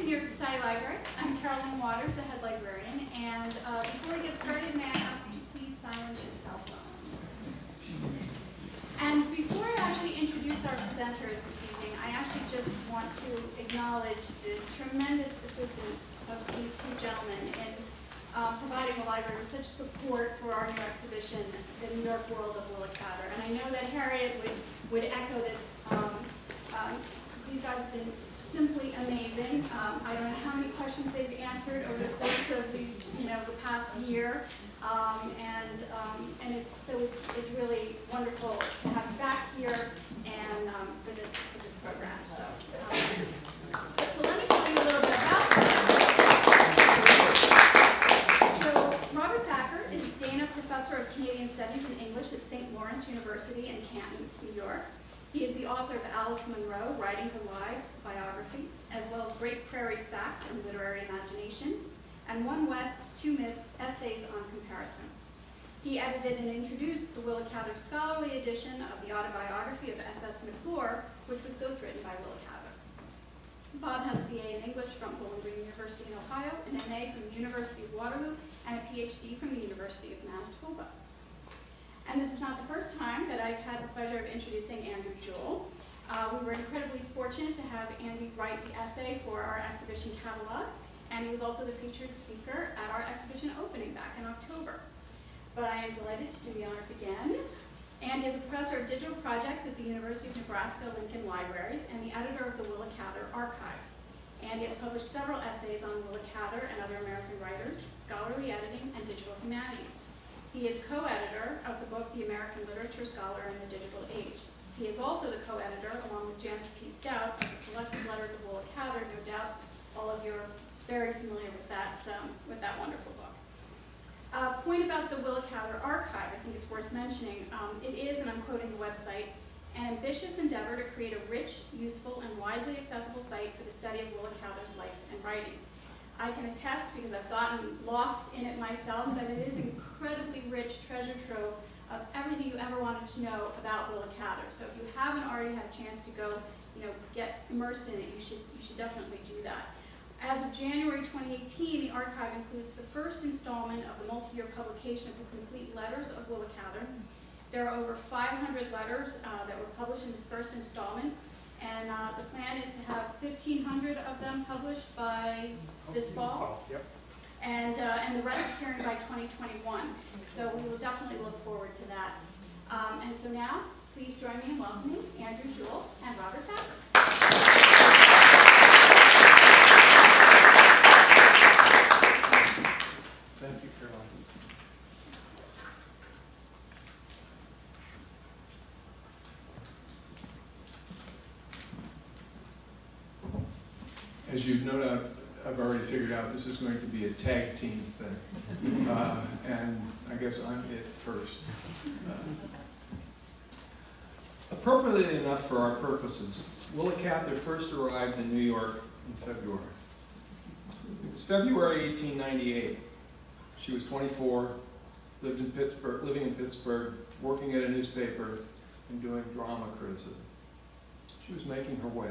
New York Society Library. I'm Carolyn Waters, the head librarian, and before we get started, may I ask you to please silence your cell phones? And before I actually introduce our presenters this evening, I actually just want to acknowledge the tremendous assistance of these two gentlemen in providing the library with such support for our new exhibition, The New York World of Willa Cather. And I know that Harriet would echo this. These guys have been simply amazing. I don't know how many questions they've answered over the course of these, the past year, and it's really wonderful to have you back here and for this program. So let me tell you a little bit about them. So Robert Thacker is Dana Professor of Canadian Studies and English at St. Lawrence University in Canton, New York. He is the author of Alice Munro, Writing Her Lives, biography, as well as Great Prairie Fact and Literary Imagination, and One West, Two Myths, Essays on Comparison. He edited and introduced the Willa Cather scholarly edition of the autobiography of S.S. McClure, which was ghostwritten by Willa Cather. Bob has a BA in English from Bowling Green University in Ohio, an MA from the University of Waterloo, and a PhD from the University of Manitoba. And this is not the first time that I've had the pleasure of introducing Andrew Jewell. We were incredibly fortunate to have Andy write the essay for our exhibition catalog, and he was also the featured speaker at our exhibition opening back in October. But I am delighted to do the honors again. Andy is a professor of digital projects at the University of Nebraska-Lincoln Libraries and the editor of the Willa Cather Archive. Andy has published several essays on Willa Cather and other American writers, scholarly editing, and digital humanities. He is co-editor of the book, The American Literature Scholar in the Digital Age. He is also the co-editor, along with Janet P. Stout, of the Selected Letters of Willa Cather. No doubt all of you are very familiar with that wonderful book. Point about the Willa Cather Archive, I think it's worth mentioning. It is, and I'm quoting the website, an ambitious endeavor to create a rich, useful, and widely accessible site for the study of Willa Cather's life and writings. I can attest, because I've gotten lost in it myself, that it is an incredibly rich treasure trove of everything you ever wanted to know about Willa Cather. So if you haven't already had a chance to go, get immersed in it, you should definitely do that. As of January 2018, the archive includes the first installment of the multi-year publication of the complete letters of Willa Cather. There are over 500 letters that were published in this first installment, and the plan is to have 1,500 of them published by this fall, Yep. and the rest appearing by 2021. So we will definitely look forward to that. And so now, please join me in welcoming Andrew Jewell and Robert Thacker. Thank you, Caroline. As you no doubt I've already figured out, this is going to be a tag team thing. And I guess I'm it first. Appropriately enough for our purposes, Willa Cather first arrived in New York in February. It was February 1898. She was 24, living in Pittsburgh, working at a newspaper, and doing drama criticism. She was making her way.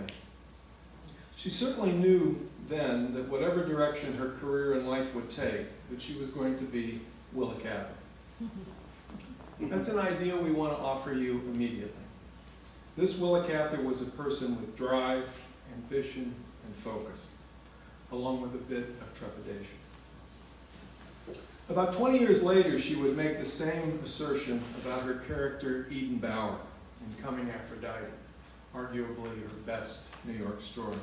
She certainly knew then that whatever direction her career in life would take, that she was going to be Willa Cather. That's an idea we want to offer you immediately. This Willa Cather was a person with drive, ambition, and focus, along with a bit of trepidation. About 20 years later, she would make the same assertion about her character Eden Bower in Coming Aphrodite, arguably her best New York story.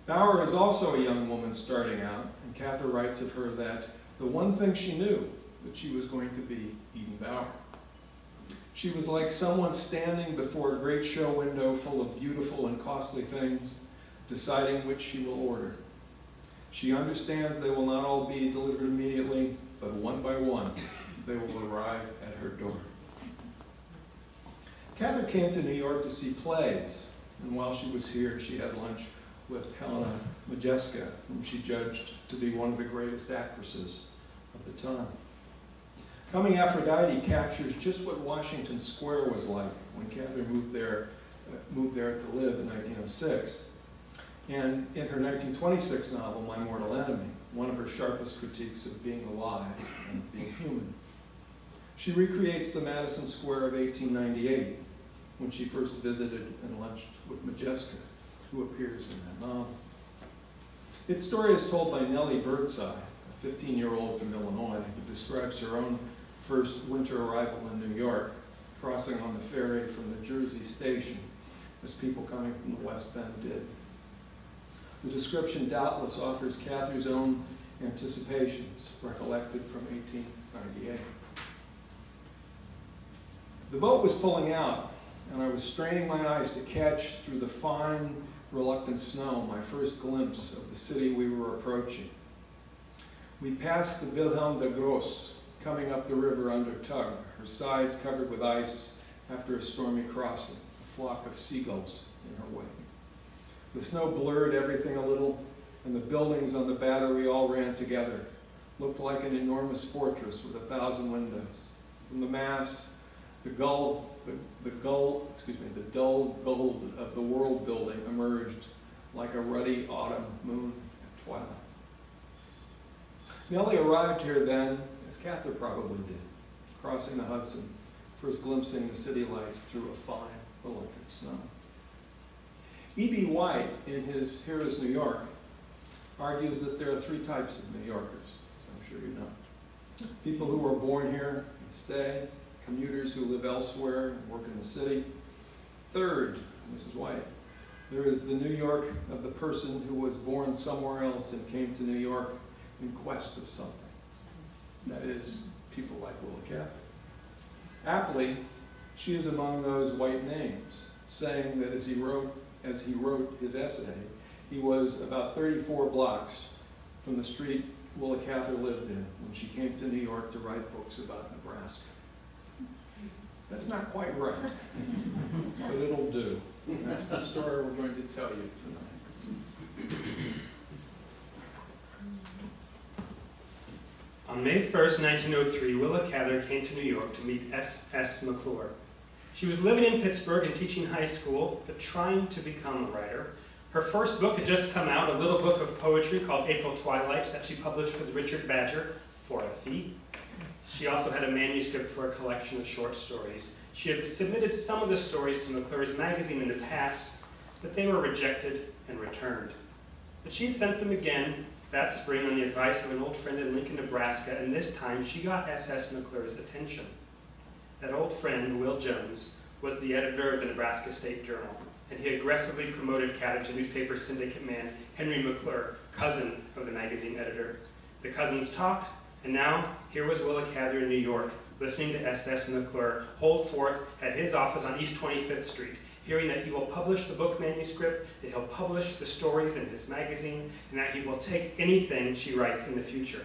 Bower is also a young woman starting out, and Cather writes of her that the one thing she knew, that she was going to be Eden Bower. She was like someone standing before a great show window full of beautiful and costly things, deciding which she will order. She understands they will not all be delivered immediately, but one by one, they will arrive at her door. Cather came to New York to see plays, and while she was here, she had lunch with Helena Modjeska, whom she judged to be one of the greatest actresses of the time. Coming Aphrodite captures just what Washington Square was like when Cather moved there to live in 1906. and in her 1926 novel, My Mortal Enemy, one of her sharpest critiques of being alive and being human. She recreates the Madison Square of 1898, when she first visited and lunched with Majeska, who appears in that novel. Its story is told by Nellie Birdseye, a 15-year-old from Illinois, who describes her own first winter arrival in New York, crossing on the ferry from the Jersey station, as people coming from the West End did. The description doubtless offers Cather's own anticipations, recollected from 1898. The boat was pulling out, and I was straining my eyes to catch through the fine, reluctant snow my first glimpse of the city we were approaching. We passed the Wilhelm de Gross, coming up the river under tug, her sides covered with ice after a stormy crossing, a flock of seagulls in her wake. The snow blurred everything a little, and the buildings on the battery all ran together, looked like an enormous fortress with 1,000 windows. From the mass, the dull gold of the world building emerged like a ruddy autumn moon at twilight. Nellie arrived here then, as Cather probably did, crossing the Hudson, first glimpsing the city lights through a fine, reluctant snow. E.B. White, in his Here is New York, argues that there are three types of New Yorkers, as I'm sure you know. People who are born here and stay, commuters who live elsewhere and work in the city. Third, Mrs. White, there is the New York of the person who was born somewhere else and came to New York in quest of something. That is, people like Willa Cather. Aptly, she is among those white names, saying that as he wrote his essay, he was about 34 blocks from the street Willa Cather lived in when she came to New York to write books about Nebraska. That's not quite right, but it'll do. That's the story we're going to tell you tonight. On May 1st, 1903, Willa Cather came to New York to meet S.S. McClure. She was living in Pittsburgh and teaching high school, but trying to become a writer. Her first book had just come out, a little book of poetry called April Twilights that she published with Richard Badger for a fee. She also had a manuscript for a collection of short stories. She had submitted some of the stories to McClure's magazine in the past, but they were rejected and returned. But she had sent them again that spring on the advice of an old friend in Lincoln, Nebraska, and this time she got S.S. McClure's attention. That old friend, Will Jones, was the editor of the Nebraska State Journal, and he aggressively promoted Cather to newspaper syndicate man Henry McClure, cousin of the magazine editor. The cousins talked, and now here was Willa Cather in New York, listening to S.S. McClure hold forth at his office on East 25th Street, hearing that he will publish the book manuscript, that he'll publish the stories in his magazine, and that he will take anything she writes in the future.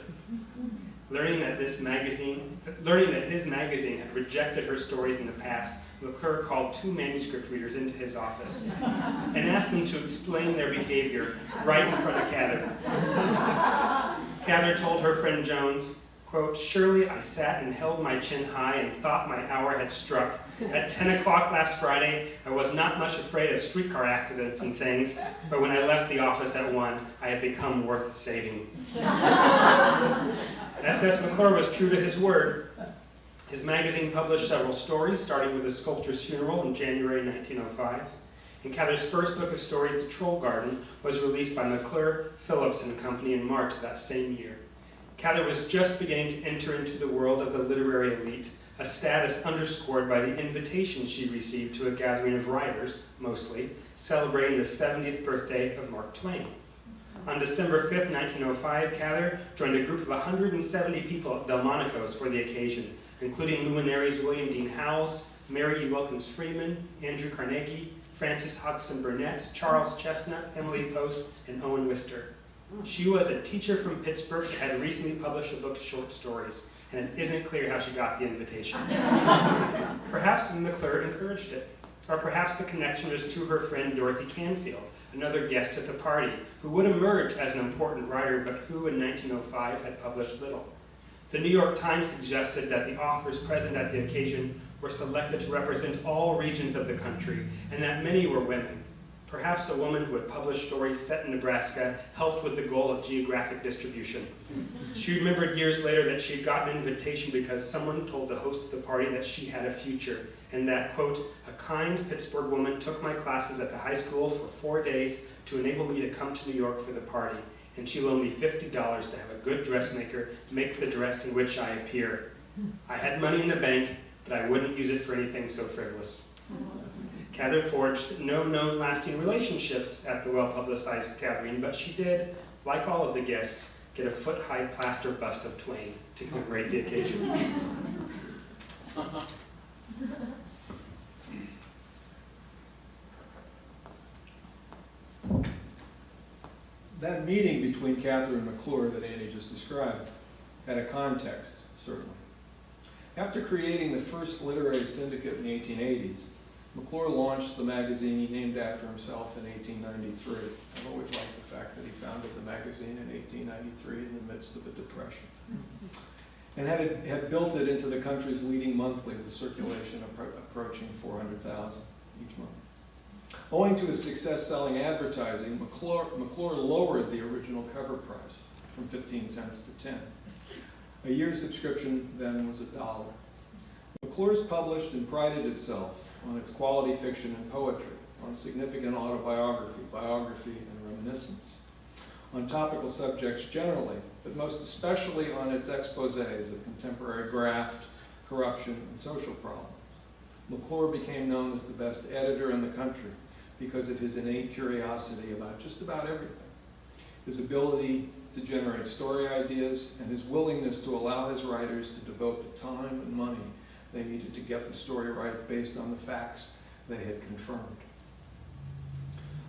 Learning that his magazine had rejected her stories in the past, McClure called two manuscript readers into his office and asked them to explain their behavior right in front of Cather. Cather told her friend Jones, quote, "Surely I sat and held my chin high and thought my hour had struck. At 10 o'clock last Friday, I was not much afraid of streetcar accidents and things, but when I left the office at 1, I had become worth saving." S.S. McClure was true to his word. His magazine published several stories, starting with The Sculptor's Funeral in January 1905. And Cather's first book of stories, The Troll Garden, was released by McClure, Phillips and Company in March of that same year. Cather was just beginning to enter into the world of the literary elite, a status underscored by the invitation she received to a gathering of writers, mostly, celebrating the 70th birthday of Mark Twain. On December 5th, 1905, Cather joined a group of 170 people at Delmonico's for the occasion, including luminaries William Dean Howells, Mary E. Wilkins Freeman, Andrew Carnegie, Francis Hodgson Burnett, Charles Chestnut, Emily Post, and Owen Wister. She was a teacher from Pittsburgh that had recently published a book of short stories, and it isn't clear how she got the invitation. Perhaps McClure encouraged it, or perhaps the connection was to her friend Dorothy Canfield, another guest at the party, who would emerge as an important writer, but who in 1905 had published little. The New York Times suggested that the authors present at the occasion were selected to represent all regions of the country, and that many were women. Perhaps a woman who had published stories set in Nebraska helped with the goal of geographic distribution. She remembered years later that she had gotten an invitation because someone told the host of the party that she had a future, and that, quote, a kind Pittsburgh woman took my classes at the high school for 4 days to enable me to come to New York for the party, and she loaned me $50 to have a good dressmaker make the dress in which I appear. I had money in the bank, but I wouldn't use it for anything so frivolous. Cather forged no known lasting relationships at the well-publicized gathering, but she did, like all of the guests, get a foot-high plaster bust of Twain to commemorate the occasion. That meeting between Cather and McClure that Annie just described had a context, certainly. After creating the first literary syndicate in the 1880s, McClure launched the magazine he named after himself in 1893. I've always liked the fact that he founded the magazine in 1893 in the midst of a depression. And had built it into the country's leading monthly with circulation approaching 400,000 each month. Owing to his success selling advertising, McClure lowered the original cover price from 15 cents to 10. A year's subscription then was $1. McClure's published and prided itself on its quality fiction and poetry, on significant autobiography, biography, and reminiscence, on topical subjects generally, but most especially on its exposés of contemporary graft, corruption, and social problems. McClure became known as the best editor in the country because of his innate curiosity about just about everything, his ability to generate story ideas, and his willingness to allow his writers to devote the time and money they needed to get the story right based on the facts they had confirmed.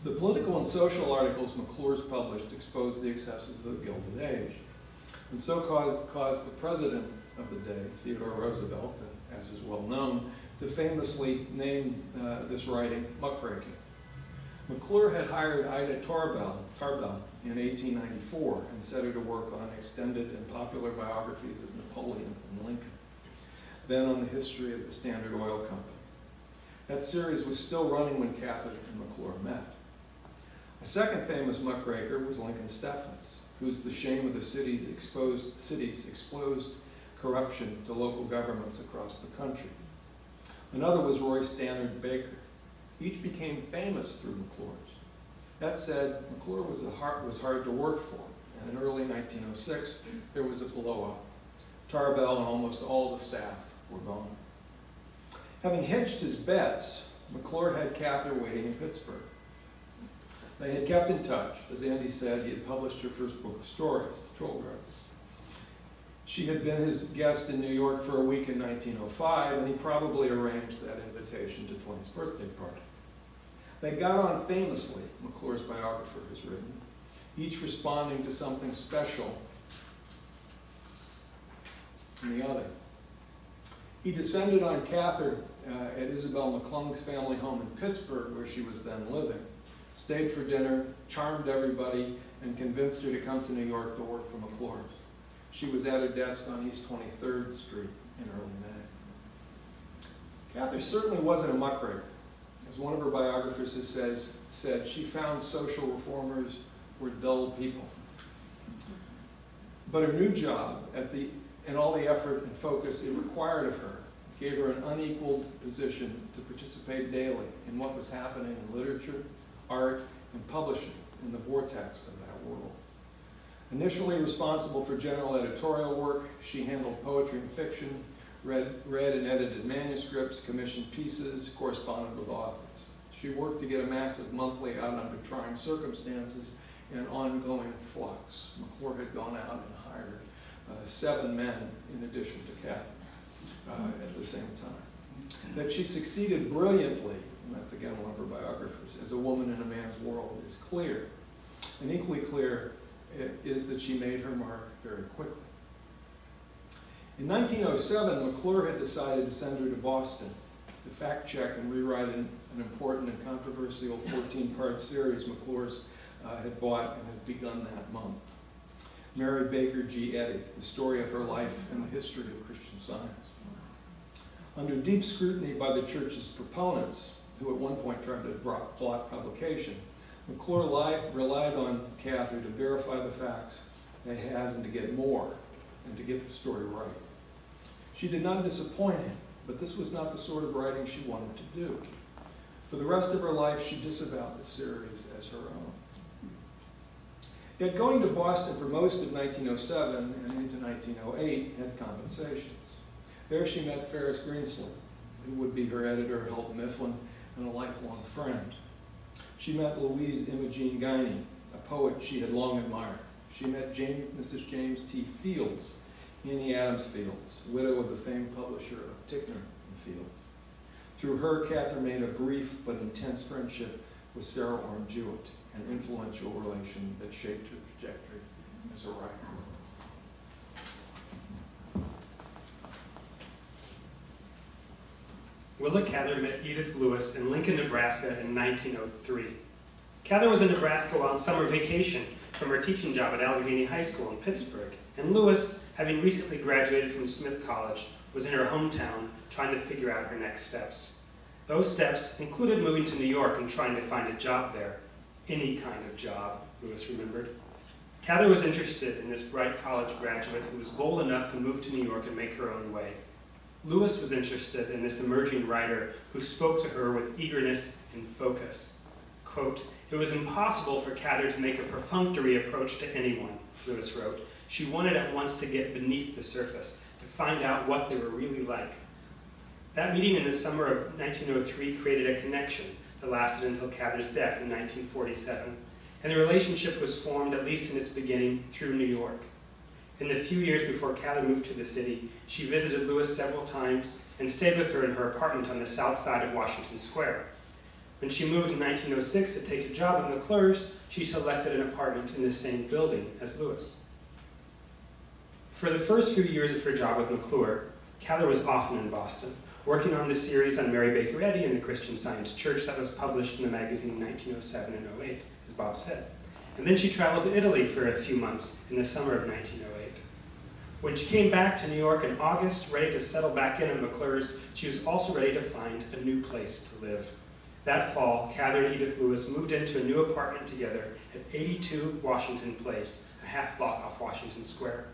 The political and social articles McClure's published exposed the excesses of the Gilded Age, and so caused the president of the day, Theodore Roosevelt, as is well known, to famously name this writing muckraking. McClure had hired Ida Tarbell in 1894 and set her to work on extended and popular biographies of Napoleon and Lincoln, then on the history of the Standard Oil Company. That series was still running when Cather and McClure met. A second famous muckraker was Lincoln Steffens, whose The Shame of the Cities exposed corruption to local governments across the country. Another was Roy Stannard Baker. Each became famous through McClure's. That said, McClure was hard to work for, and in early 1906, there was a blow-up. Tarbell and almost all the staff were gone. Having hedged his bets, McClure had Cather waiting in Pittsburgh. They had kept in touch. As Andy said, he had published her first book of stories, The Troll Garden. She had been his guest in New York for a week in 1905, and he probably arranged that invitation to Twain's birthday party. They got on famously, McClure's biographer has written, each responding to something special in the other. He descended on Cather at Isabel McClung's family home in Pittsburgh, where she was then living, stayed for dinner, charmed everybody, and convinced her to come to New York to work for McClure's. She was at her desk on East 23rd Street in early May. Cather certainly wasn't a muckraker. As one of her biographers has said, she found social reformers were dull people. But her new job, and all the effort and focus it required of her, gave her an unequaled position to participate daily in what was happening in literature, art, and publishing in the vortex of that world. Initially responsible for general editorial work, she handled poetry and fiction, read and edited manuscripts, commissioned pieces, corresponded with authors. She worked to get a massive monthly out under trying circumstances and ongoing flux. McClure had gone out and hired 7 men in addition to Cather at the same time. That she succeeded brilliantly, and that's again one of her biographers, as a woman in a man's world is clear. And equally clear is that she made her mark very quickly. In 1907, McClure had decided to send her to Boston to fact-check and rewrite an important and controversial 14-part series McClure's had bought and had begun that month. Mary Baker G. Eddy, the story of her life and the history of Christian Science. Under deep scrutiny by the church's proponents, who at one point tried to block publication. McClure relied on Cather to verify the facts they had and to get more, and to get the story right. She did not disappoint him, but this was not the sort of writing she wanted to do. For the rest of her life, she disavowed the series as her own. Yet going to Boston for most of 1907 and into 1908 had compensations. There she met Ferris Greenslev, who would be her editor at Houghton Mifflin and a lifelong friend. She met Louise Imogene Guiney, a poet she had long admired. She met Mrs. James T. Fields, Annie Adams Fields, widow of the famed publisher of Ticknor and Fields. Through her, Cather made a brief but intense friendship with Sarah Orne Jewett, an influential relation that shaped her trajectory as a writer. Willa Cather met Edith Lewis in Lincoln, Nebraska in 1903. Cather was in Nebraska on summer vacation from her teaching job at Allegheny High School in Pittsburgh, and Lewis, having recently graduated from Smith College, was in her hometown trying to figure out her next steps. Those steps included moving to New York and trying to find a job there. Any kind of job, Lewis remembered. Cather was interested in this bright college graduate who was bold enough to move to New York and make her own way. Lewis was interested in this emerging writer who spoke to her with eagerness and focus. Quote, "It was impossible for Cather to make a perfunctory approach to anyone," Lewis wrote. "She wanted at once to get beneath the surface, to find out what they were really like." That meeting in the summer of 1903 created a connection that lasted until Cather's death in 1947, and the relationship was formed, at least in its beginning, through New York. In the few years before Cather moved to the city, she visited Lewis several times and stayed with her in her apartment on the south side of Washington Square. When she moved in 1906 to take a job at McClure's, she selected an apartment in the same building as Lewis. For the first few years of her job with McClure, Cather was often in Boston, working on the series on Mary Baker Eddy and the Christian Science Church that was published in the magazine in 1907 and 08, as Bob said. And then she traveled to Italy for a few months in the summer of 1908. When she came back to New York in August, ready to settle back in at McClure's, she was also ready to find a new place to live. That fall, Cather and Edith Lewis moved into a new apartment together at 82 Washington Place, a half block off Washington Square.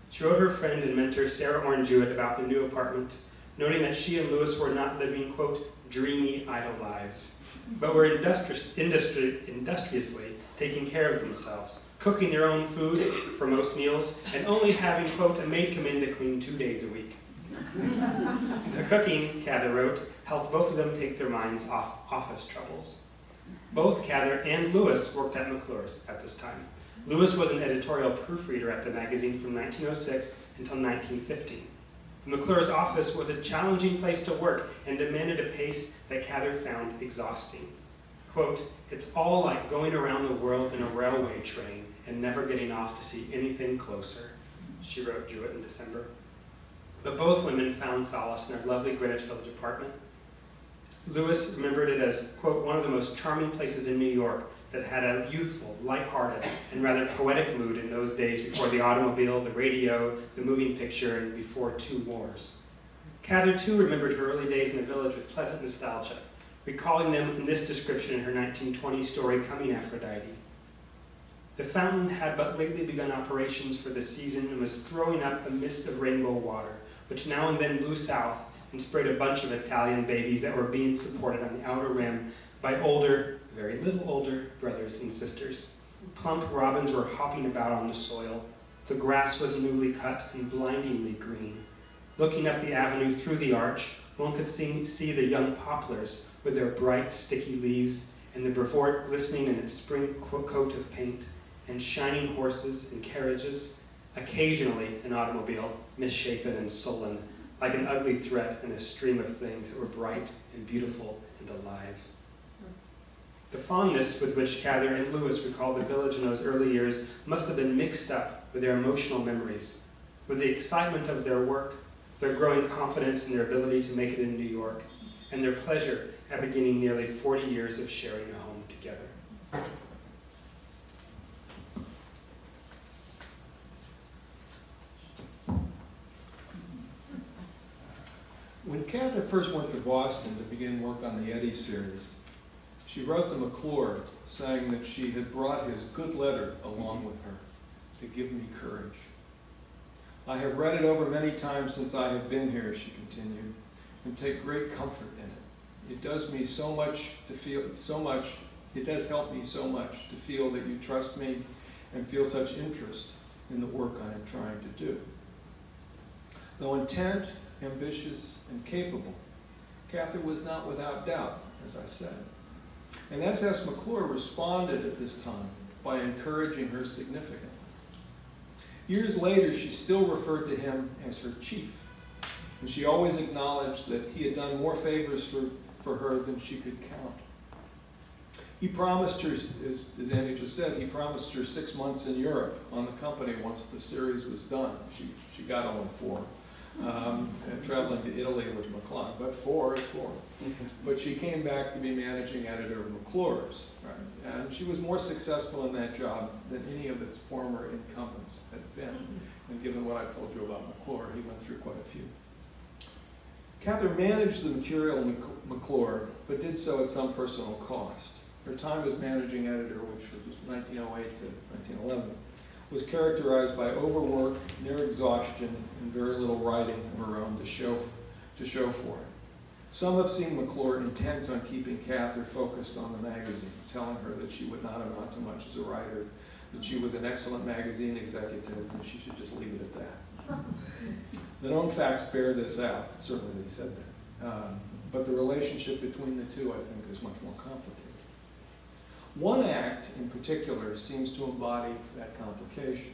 She wrote her friend and mentor Sarah Orne Jewett about the new apartment, noting that she and Lewis were not living, quote, dreamy, idle lives, but were industriously taking care of themselves, cooking their own food for most meals, and only having, quote, a maid come in to clean 2 days a week. The cooking, Cather wrote, helped both of them take their minds off office troubles. Both Cather and Lewis worked at McClure's at this time. Lewis was an editorial proofreader at the magazine from 1906 until 1915. McClure's office was a challenging place to work and demanded a pace that Cather found exhausting. Quote, "It's all like going around the world in a railway train and never getting off to see anything closer," she wrote Jewett in December. But both women found solace in their lovely Greenwich Village apartment. Lewis remembered it as, quote, "one of the most charming places in New York that had a youthful, lighthearted, and rather poetic mood in those days before the automobile, the radio, the moving picture, and before 2 wars. Cather, too, remembered her early days in the village with pleasant nostalgia, recalling them in this description in her 1920 story, Coming Aphrodite. "The fountain had but lately begun operations for the season and was throwing up a mist of rainbow water, which now and then blew south and sprayed a bunch of Italian babies that were being supported on the outer rim by older, very little older, brothers and sisters. Plump robins were hopping about on the soil. The grass was newly cut and blindingly green. Looking up the avenue through the arch, one could see the young poplars with their bright, sticky leaves, and the brevoort glistening in its spring coat of paint, and shining horses and carriages, occasionally an automobile, misshapen and sullen, like an ugly thread in a stream of things that were bright and beautiful and alive." The fondness with which Cather and Lewis recalled the village in those early years must have been mixed up with their emotional memories, with the excitement of their work, their growing confidence in their ability to make it in New York, and their pleasure at beginning nearly 40 years of sharing a home together. When Cather first went to Boston to begin work on the Eddie series, she wrote to McClure saying that she had brought his good letter along with her to give me courage. I have read it over many times since I have been here, she continued, and take great comfort in it. It does me so much to feel, it does help me so much to feel that you trust me and feel such interest in the work I am trying to do. Though intent, ambitious, and capable, Cather was not without doubt, as I said. And S.S. McClure responded at this time by encouraging her significantly. Years later, she still referred to him as her chief, and she always acknowledged that he had done more favors for her than she could count. He promised her, as Andy just said, he promised her 6 months in Europe on the company once the series was done. She got only 4. And traveling to Italy with McClure, but 4 is 4. But she came back to be managing editor of McClure's, right? And she was more successful in that job than any of its former incumbents had been. And given what I told you about McClure, he went through quite a few. Cather managed the material in McClure, but did so at some personal cost. Her time as managing editor, which was 1908 to 1911, was characterized by overwork, near exhaustion, and very little writing of her own to show for it. Some have seen McClure intent on keeping Cather focused on the magazine, telling her that she would not amount to much as a writer, that she was an excellent magazine executive, and she should just leave it at that. The known facts bear this out, certainly they said that. But the relationship between the two, I think, is much more complicated. One act in particular seems to embody that complication.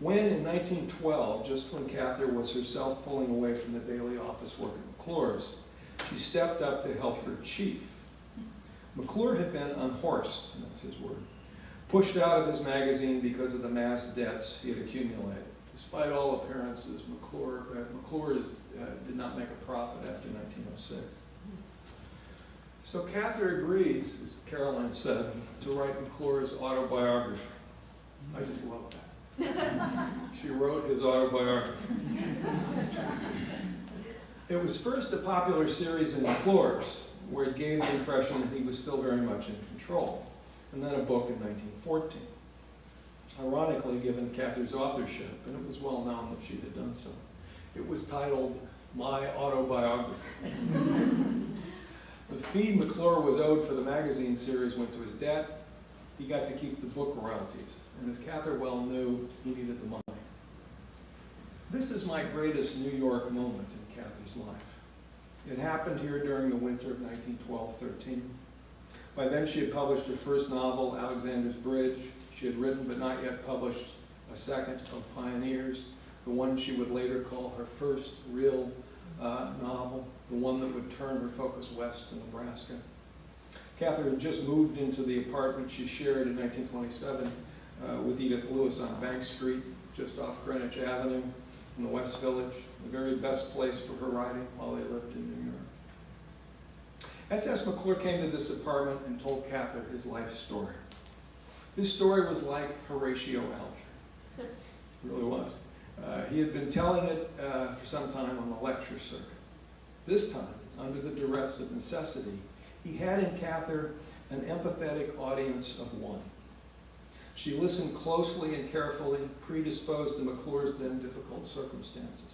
When in 1912, just when Cather was herself pulling away from the daily office work at McClure's, she stepped up to help her chief. McClure had been unhorsed, and that's his word, pushed out of his magazine because of the mass debts he had accumulated. Despite all appearances, McClure did not make a profit after 1906. So Cather agrees, as Caroline said, to write McClure's autobiography. I just love that. She wrote his autobiography. It was first a popular series in McClure's, where it gave the impression that he was still very much in control, and then a book in 1914. Ironically, given Cather's authorship, and it was well known that she had done so, it was titled My Autobiography. The fee McClure was owed for the magazine series went to his debt. He got to keep the book royalties, and as Cather well knew, he needed the money. This is my greatest New York moment in Cather's life. It happened here during the winter of 1912-13. By then she had published her first novel, Alexander's Bridge. She had written but not yet published a second of Pioneers, the one she would later call her first real novel, the one that would turn her focus west to Nebraska. Cather had just moved into the apartment she shared in 1927 with Edith Lewis on Bank Street, just off Greenwich Avenue in the West Village, the very best place for her writing while they lived in New York. S.S. McClure came to this apartment and told Cather his life story. His story was like Horatio Alger. It really was. He had been telling it for some time on the lecture circuit. This time, under the duress of necessity, he had in Cather an empathetic audience of one. She listened closely and carefully, predisposed to McClure's then difficult circumstances.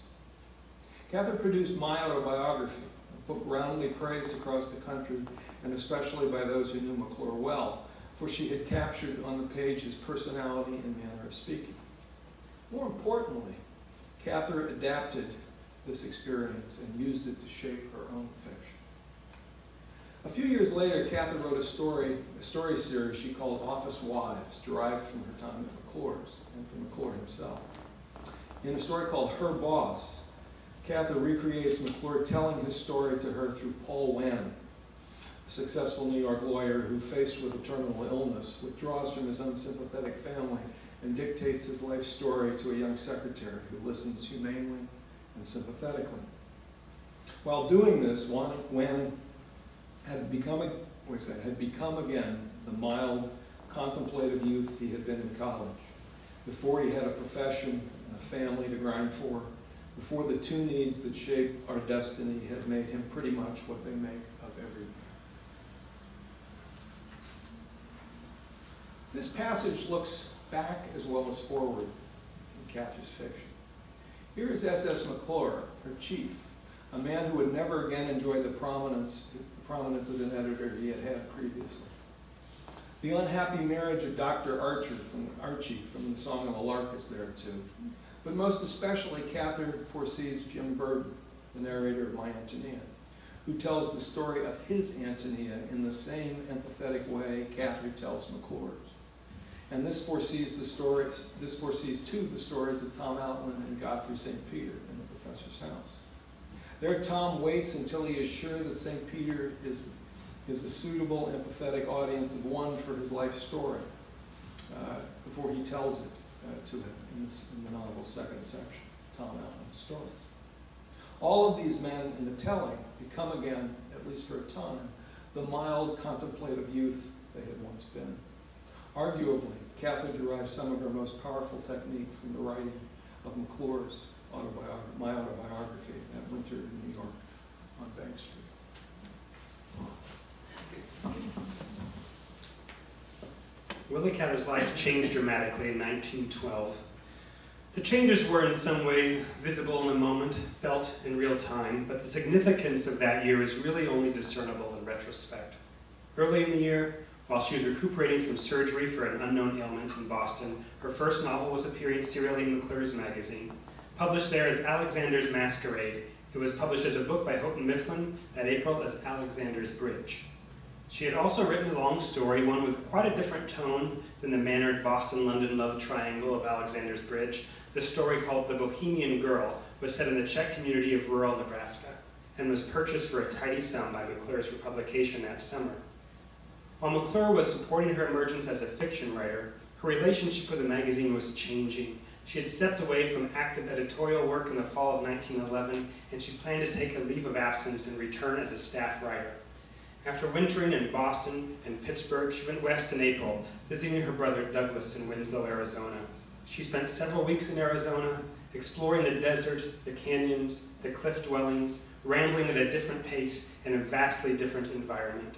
Cather produced My Autobiography, a book roundly praised across the country, and especially by those who knew McClure well, for she had captured on the page his personality and manner of speaking. More importantly, Cather adapted this experience and used it to shape her own fiction. A few years later, Cather wrote a story series she called Office Wives, derived from her time at McClure's and from McClure himself. In a story called Her Boss, Cather recreates McClure telling his story to her through Paul Wannon, a successful New York lawyer who, faced with a terminal illness, withdraws from his unsympathetic family and dictates his life story to a young secretary who listens humanely and sympathetically. While doing this, Wannon had become again the mild, contemplative youth he had been in college. Before he had a profession and a family to grind for, before the two needs that shape our destiny had made him pretty much what they make of everyone. This passage looks back as well as forward in Cather's fiction. Here is S.S. McClure, her chief, a man who would never again enjoy the prominence as an editor he had had previously. The unhappy marriage of Dr. Archie from the Song of the Lark is there too. But most especially, Cather foresees Jim Burden, the narrator of My Antonia, who tells the story of his Antonia in the same empathetic way Cather tells McClure's. And this foresees too the stories of Tom Outland and Godfrey St. Peter in the Professor's House. There, Tom waits until he is sure that St. Peter is a suitable, empathetic audience of one for his life story before he tells it to him in the novel's second section, Tom Outland's stories. All of these men in the telling become again, at least for a time, the mild, contemplative youth they had once been. Arguably, Cather derives some of her most powerful technique from the writing of McClure's my autobiography, That Winter in New York on Bank Street. Willa Cather's life changed dramatically in 1912. The changes were in some ways visible in the moment, felt in real time, but the significance of that year is really only discernible in retrospect. Early in the year, while she was recuperating from surgery for an unknown ailment in Boston, her first novel was appearing serially in McClure's magazine. Published there as Alexander's Masquerade, it was published as a book by Houghton Mifflin that April as Alexander's Bridge. She had also written a long story, one with quite a different tone than the mannered Boston-London love triangle of Alexander's Bridge. The story, called The Bohemian Girl, was set in the Czech community of rural Nebraska and was purchased for a tidy sum by McClure's for publication that summer. While McClure was supporting her emergence as a fiction writer, her relationship with the magazine was changing. She had stepped away from active editorial work in the fall of 1911, and she planned to take a leave of absence and return as a staff writer. After wintering in Boston and Pittsburgh, she went west in April, visiting her brother Douglas in Winslow, Arizona. She spent several weeks in Arizona, exploring the desert, the canyons, the cliff dwellings, rambling at a different pace in a vastly different environment.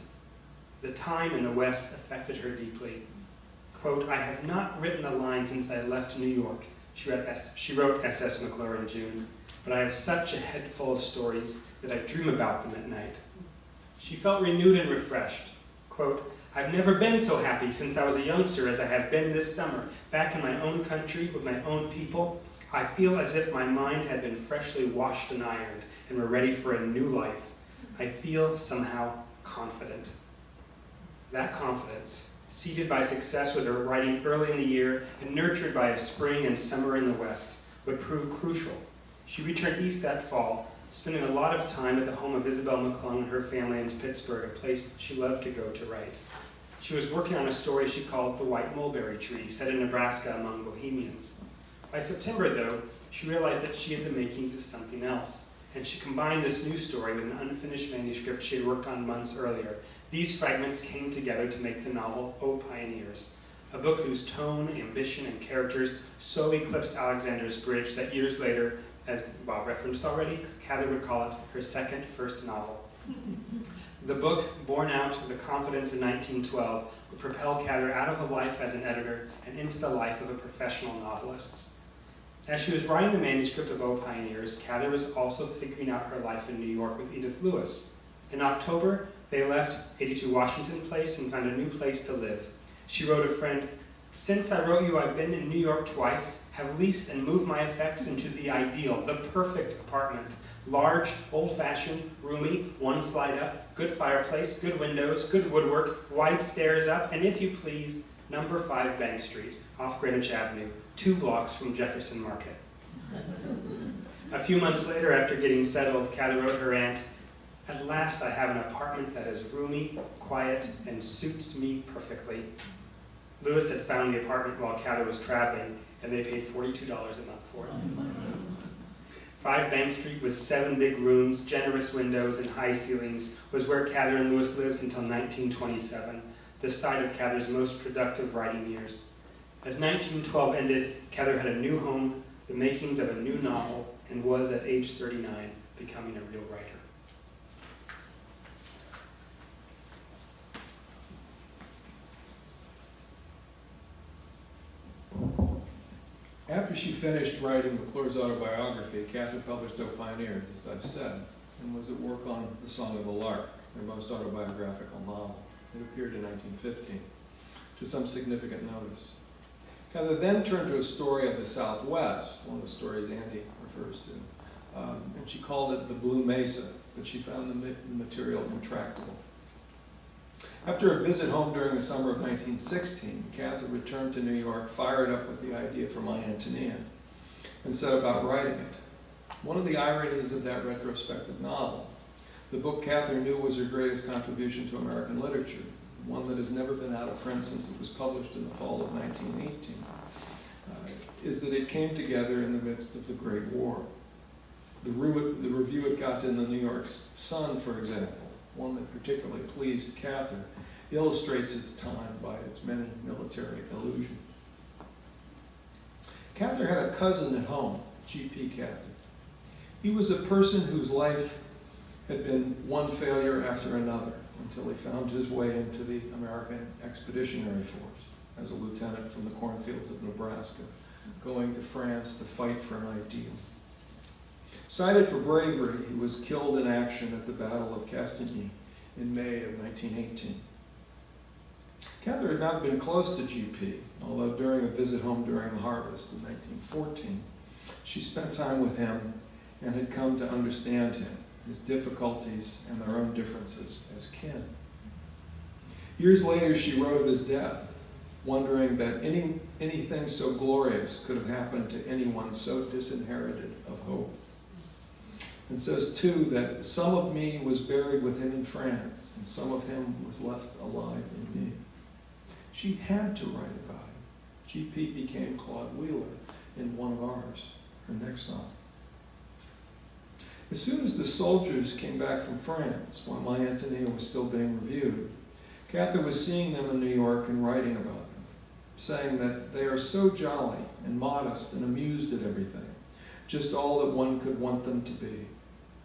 The time in the West affected her deeply. Quote, "I have not written a line since I left New York," she wrote S.S. McClure in June, "but I have such a head full of stories that I dream about them at night." She felt renewed and refreshed. Quote, "I've never been so happy since I was a youngster as I have been this summer, back in my own country with my own people. I feel as if my mind had been freshly washed and ironed and were ready for a new life. I feel somehow confident." That confidence, seeded by success with her writing early in the year and nurtured by a spring and summer in the West, would prove crucial. She returned east that fall, spending a lot of time at the home of Isabel McClung and her family in Pittsburgh, a place she loved to go to write. She was working on a story she called The White Mulberry Tree, set in Nebraska among Bohemians. By September, though, she realized that she had the makings of something else, and she combined this new story with an unfinished manuscript she had worked on months earlier. These fragments came together to make the novel O Pioneers, a book whose tone, ambition, and characters so eclipsed Alexander's Bridge that years later, as Bob referenced already, Cather would call it her second first novel. The book, born out of the confidence in 1912, would propel Cather out of a life as an editor and into the life of a professional novelist. As she was writing the manuscript of O Pioneers, Cather was also figuring out her life in New York with Edith Lewis. In October, they left 82 Washington Place and found a new place to live. She wrote a friend, "Since I wrote you, I've been in New York twice, have leased and moved my effects into the ideal, the perfect apartment. Large, old-fashioned, roomy, one flight up, good fireplace, good windows, good woodwork, wide stairs up, and if you please, number 5 Bank Street, off Greenwich Avenue, 2 blocks from Jefferson Market." A few months later, after getting settled, Cather wrote her aunt, "At last I have an apartment that is roomy, quiet, and suits me perfectly." Lewis had found the apartment while Cather was traveling, and they paid $42 a month for it. 5 Bank Street with 7 big rooms, generous windows, and high ceilings was where Cather and Lewis lived until 1927, the site of Cather's most productive writing years. As 1912 ended, Cather had a new home, the makings of a new novel, and was at age 39 becoming a real writer. After she finished writing McClure's autobiography, Cather published O Pioneers, as I've said, and was at work on The Song of the Lark, her most autobiographical novel. It appeared in 1915, to some significant notice. Cather then turned to a story of the Southwest, one of the stories Andy refers to, and she called it The Blue Mesa, but she found the material intractable. After a visit home during the summer of 1916, Cather returned to New York, fired up with the idea for My Antonia, and set about writing it. One of the ironies of that retrospective novel, the book Cather knew was her greatest contribution to American literature, one that has never been out of print since it was published in the fall of 1918, is that it came together in the midst of the Great War. The review it got in the New York Sun, for example, one that particularly pleased Cather, illustrates its time by its many military allusions. Cather had a cousin at home, G.P. Cather. He was a person whose life had been one failure after another until he found his way into the American Expeditionary Force as a lieutenant from the cornfields of Nebraska, going to France to fight for an ideal. Cited for bravery, he was killed in action at the Battle of Castigny in May of 1918. Cather had not been close to G.P., although during a visit home during the harvest in 1914, she spent time with him and had come to understand him, his difficulties and their own differences as kin. Years later, she wrote of his death, wondering that anything so glorious could have happened to anyone so disinherited of hope. And says, too, that some of me was buried with him in France, and some of him was left alive in me. She had to write about him. G.P. became Claude Wheeler in one of ours, her next novel. As soon as the soldiers came back from France, while My Antonia was still being reviewed, Cather was seeing them in New York and writing about them, saying that they are so jolly and modest and amused at everything, just all that one could want them to be.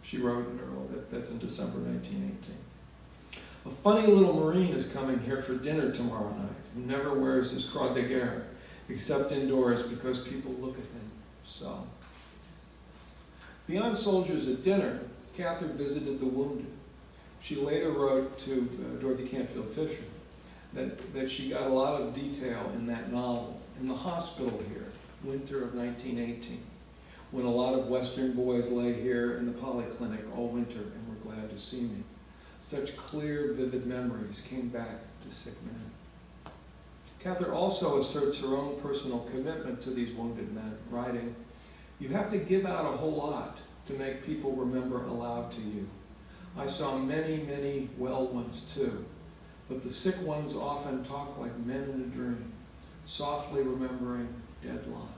She wrote it earlier, that's in December 1918. A funny little Marine is coming here for dinner tomorrow night, who never wears his croix de guerre, except indoors because people look at him so. Beyond soldiers at dinner, Cather visited the wounded. She later wrote to Dorothy Canfield Fisher that she got a lot of detail in that novel, in the hospital here, winter of 1918, when a lot of Western boys lay here in the polyclinic all winter and were glad to see me. Such clear, vivid memories came back to sick men. Cather also asserts her own personal commitment to these wounded men, writing, "You have to give out a whole lot to make people remember aloud to you. I saw many, many well ones too, but the sick ones often talk like men in a dream, softly remembering dead lives."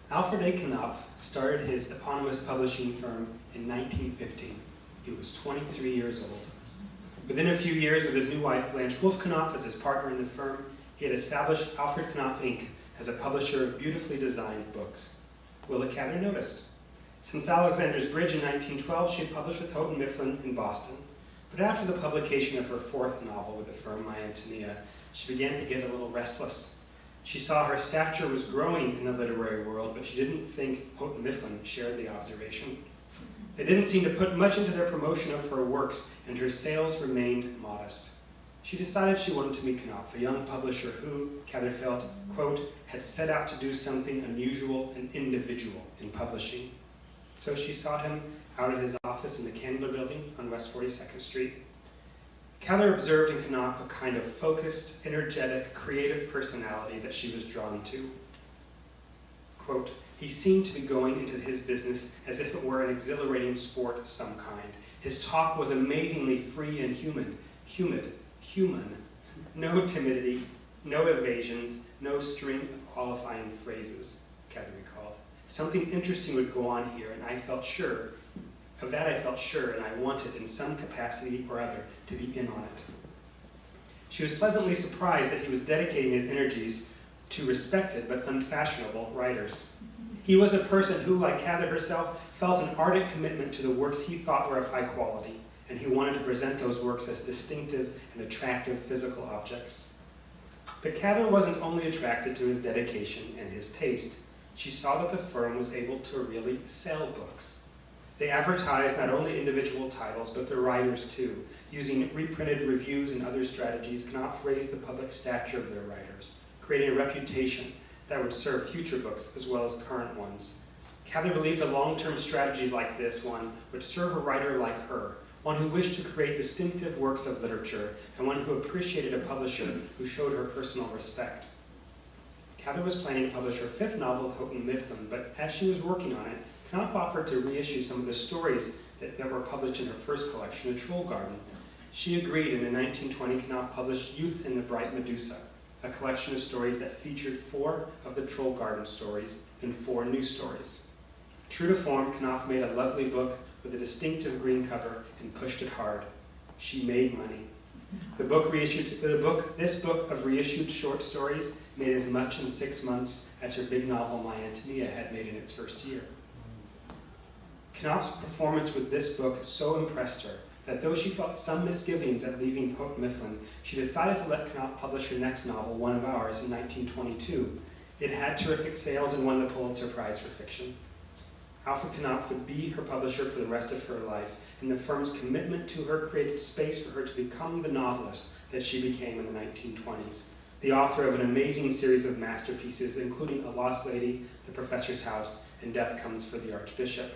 Alfred A. Knopf started his eponymous publishing firm in 1915. He was 23 years old. Within a few years, with his new wife, Blanche Wolfe Knopf, as his partner in the firm, he had established Alfred Knopf, Inc. as a publisher of beautifully designed books. Willa Cather noticed. Since Alexander's Bridge in 1912, she had published with Houghton Mifflin in Boston. But after the publication of her fourth novel with the firm, My Antonia, she began to get a little restless. She saw her stature was growing in the literary world, but she didn't think Houghton Mifflin shared the observation. They didn't seem to put much into their promotion of her works, and her sales remained modest. She decided she wanted to meet Knopf, a young publisher who, Cather felt, quote, had set out to do something unusual and individual in publishing. So she sought him out at his office in the Candler Building on West 42nd Street. Cather observed in Knopf a kind of focused, energetic, creative personality that she was drawn to. Quote, "He seemed to be going into his business as if it were an exhilarating sport of some kind. His talk was amazingly free and human. No timidity, no evasions, no string of qualifying phrases," Cather recalled. "Something interesting would go on here, and I felt sure, and I wanted in some capacity or other to be in on it." She was pleasantly surprised that he was dedicating his energies to respected but unfashionable writers. He was a person who, like Cather herself, felt an ardent commitment to the works he thought were of high quality, and he wanted to present those works as distinctive and attractive physical objects. But Cather wasn't only attracted to his dedication and his taste. She saw that the firm was able to really sell books. They advertised not only individual titles, but the writers too. Using reprinted reviews and other strategies, Knopf raised the public stature of their writers, creating a reputation that would serve future books as well as current ones. Cather believed a long-term strategy like this one would serve a writer like her, one who wished to create distinctive works of literature, and one who appreciated a publisher who showed her personal respect. Cather was planning to publish her 5th novel, Houghton Mifflin, but as she was working on it, Knopf offered to reissue some of the stories that were published in her first collection, The Troll Garden. She agreed, and in 1920, Knopf published Youth in the Bright Medusa, a collection of stories that featured 4 of the Troll Garden stories and 4 new stories. True to form, Knopf made a lovely book with a distinctive green cover and pushed it hard. She made money. This book of reissued short stories made as much in 6 months as her big novel, My Antonia, had made in its first year. Knopf's performance with this book so impressed her that though she felt some misgivings at leaving Houghton Mifflin, she decided to let Knopf publish her next novel, One of Ours, in 1922. It had terrific sales and won the Pulitzer Prize for fiction. Alfred Knopf would be her publisher for the rest of her life, and the firm's commitment to her created space for her to become the novelist that she became in the 1920s, the author of an amazing series of masterpieces, including A Lost Lady, The Professor's House, and Death Comes for the Archbishop.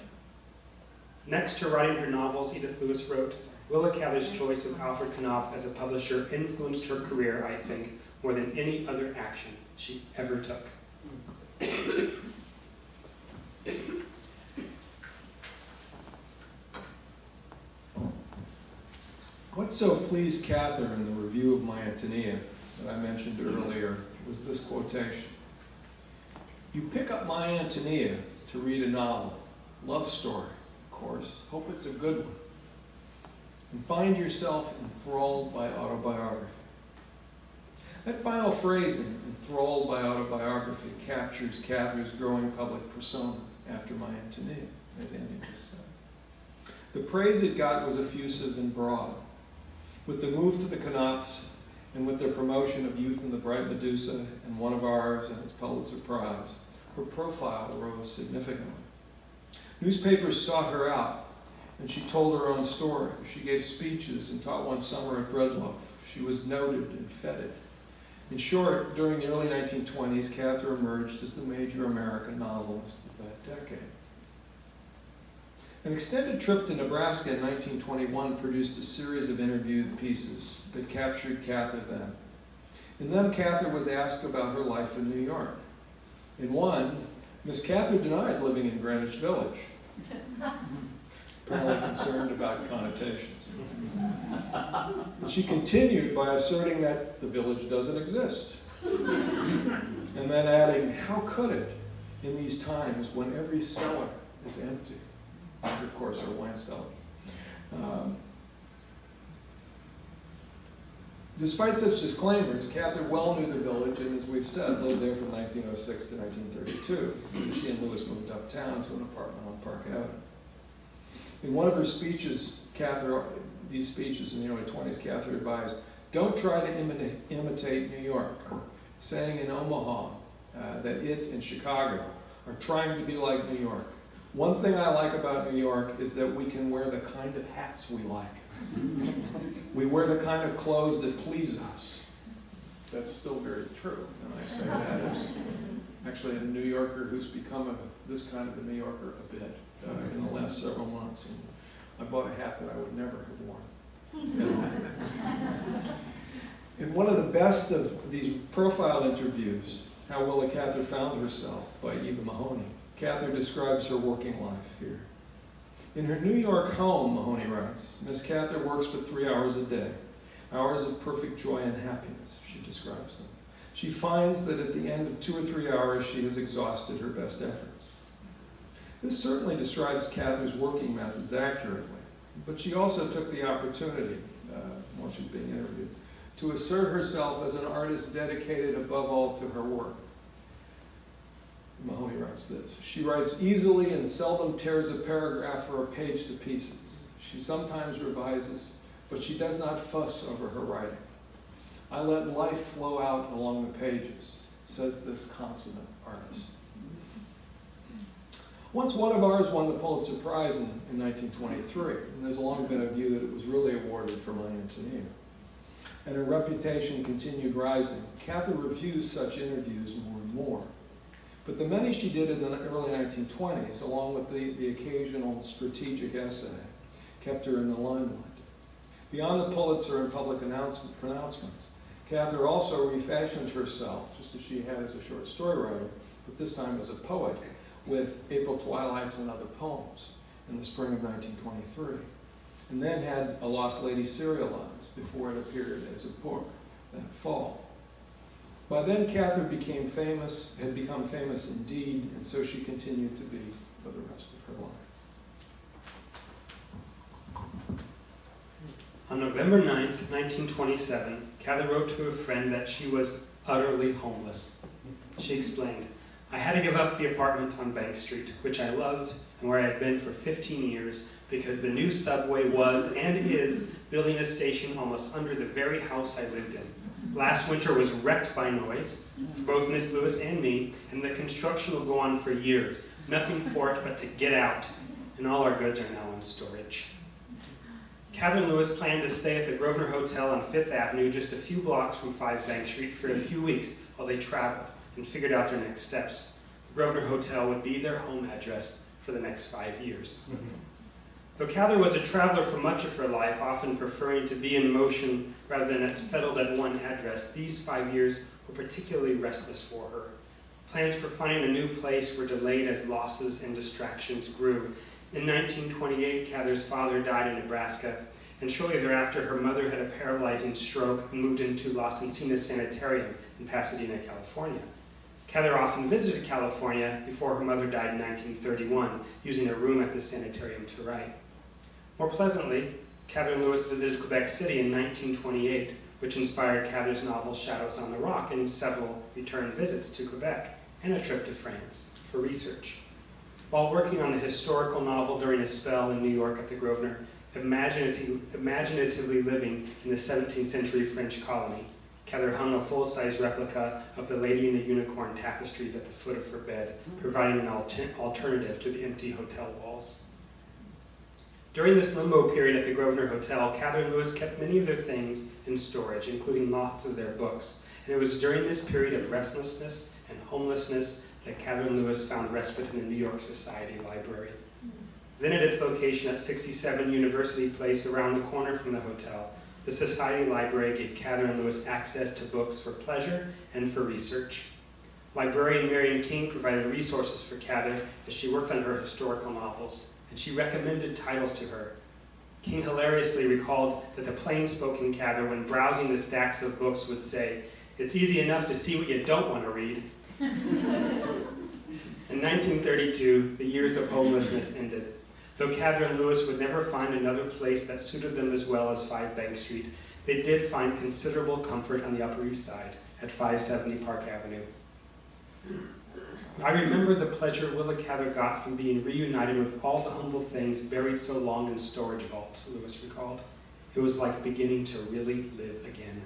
Next to writing her novels, Edith Lewis wrote, Willa Cather's choice of Alfred Knopf as a publisher influenced her career, I think, more than any other action she ever took. What so pleased Cather in the review of My Antonia that I mentioned earlier was this quotation. You pick up My Antonia to read a novel, love story, of course, hope it's a good one, and find yourself enthralled by autobiography. That final phrasing, enthralled by autobiography, captures Cather's growing public persona after My Antonia, as Andy just said. The praise it got was effusive and broad. With the move to the Knopfs and with their promotion of Youth in the Bright Medusa and One of Ours and its Pulitzer Prize, her profile rose significantly. Newspapers sought her out, and she told her own story. She gave speeches and taught one summer at Breadloaf. She was noted and feted. In short, during the early 1920s, Cather emerged as the major American novelist of that decade. An extended trip to Nebraska in 1921 produced a series of interviewed pieces that captured Cather then. In them, Cather was asked about her life in New York. In one, Miss Cather denied living in Greenwich Village, apparently concerned about connotations. She continued by asserting that the village doesn't exist, and then adding, how could it in these times when every cellar is empty? As of course her wine cellar. Despite such disclaimers, Cather well knew the village and, as we've said, lived there from 1906 to 1932. She and Lewis moved uptown to an apartment on Park Avenue. In one of her speeches, these speeches in the early 20s, Cather advised, don't try to imitate New York, saying in Omaha that it and Chicago are trying to be like New York. One thing I like about New York is that we can wear the kind of hats we like. We wear the kind of clothes that please us. That's still very true, and I say that as actually a New Yorker who's become this kind of a New Yorker a bit in the last several months. And I bought a hat that I would never have worn. In one of the best of these profile interviews, How Willa Cather Found Herself by Eva Mahoney, Cather describes her working life here. In her New York home, Mahoney writes, Miss Cather works but 3 hours a day, hours of perfect joy and happiness, she describes them. She finds that at the end of 2 or 3 hours, she has exhausted her best efforts. This certainly describes Cather's working methods accurately, but she also took the opportunity, while she's being interviewed, to assert herself as an artist dedicated above all to her work. Mahoney writes this: she writes easily and seldom tears a paragraph or a page to pieces. She sometimes revises, but she does not fuss over her writing. I let life flow out along the pages, says this consummate artist. Once one of ours won the Pulitzer Prize in 1923, and there's long been a view that it was really awarded for My Antonia. And her reputation continued rising. Cather refused such interviews more and more. But the many she did in the early 1920s, along with the occasional strategic essay, kept her in the limelight. Beyond the Pulitzer and public pronouncements, Cather also refashioned herself, just as she had as a short story writer, but this time as a poet, with April Twilights and Other Poems in the spring of 1923, and then had A Lost Lady serialized before it appeared as a book that fall. By then, Cather had become famous indeed, and so she continued to be for the rest of her life. On November 9th, 1927, Cather wrote to a friend that she was utterly homeless. She explained, "I had to give up the apartment on Bank Street, which I loved and where I had been for 15 years, because the new subway was and is building a station almost under the very house I lived in. Last winter was wrecked by noise, for both Miss Lewis and me, and the construction will go on for years. Nothing for it but to get out, and all our goods are now in storage." Cather and Lewis planned to stay at the Grosvenor Hotel on 5th Avenue, just a few blocks from 5 Bank Street, for a few weeks while they traveled and figured out their next steps. The Grosvenor Hotel would be their home address for the next 5 years. Though Cather was a traveler for much of her life, often preferring to be in motion rather than settled at one address, these 5 years were particularly restless for her. Plans for finding a new place were delayed as losses and distractions grew. In 1928, Cather's father died in Nebraska, and shortly thereafter her mother had a paralyzing stroke and moved into Las Encinas Sanitarium in Pasadena, California. Cather often visited California before her mother died in 1931, using a room at the sanitarium to write. More pleasantly, Cather and Lewis visited Quebec City in 1928, which inspired Cather's novel Shadows on the Rock and several return visits to Quebec and a trip to France for research. While working on the historical novel during a spell in New York at the Grosvenor, imaginatively living in the 17th century French colony, Cather hung a full-size replica of the Lady and the Unicorn tapestries at the foot of her bed, providing an alternative to the empty hotel walls. During this limbo period at the Grosvenor Hotel, Cather and Lewis kept many of their things in storage, including lots of their books. And it was during this period of restlessness and homelessness that Cather and Lewis found respite in the New York Society Library. Then at its location at 67 University Place around the corner from the hotel, the Society Library gave Cather and Lewis access to books for pleasure and for research. Librarian Marion King provided resources for Cather as she worked on her historical novels, and she recommended titles to her. King hilariously recalled that the plain-spoken Cather, when browsing the stacks of books, would say, "It's easy enough to see what you don't want to read." In 1932, the years of homelessness ended. Though Cather and Lewis would never find another place that suited them as well as 5 Bank Street, they did find considerable comfort on the Upper East Side at 570 Park Avenue. "I remember the pleasure Willa Cather got from being reunited with all the humble things buried so long in storage vaults," Lewis recalled. "It was like beginning to really live again."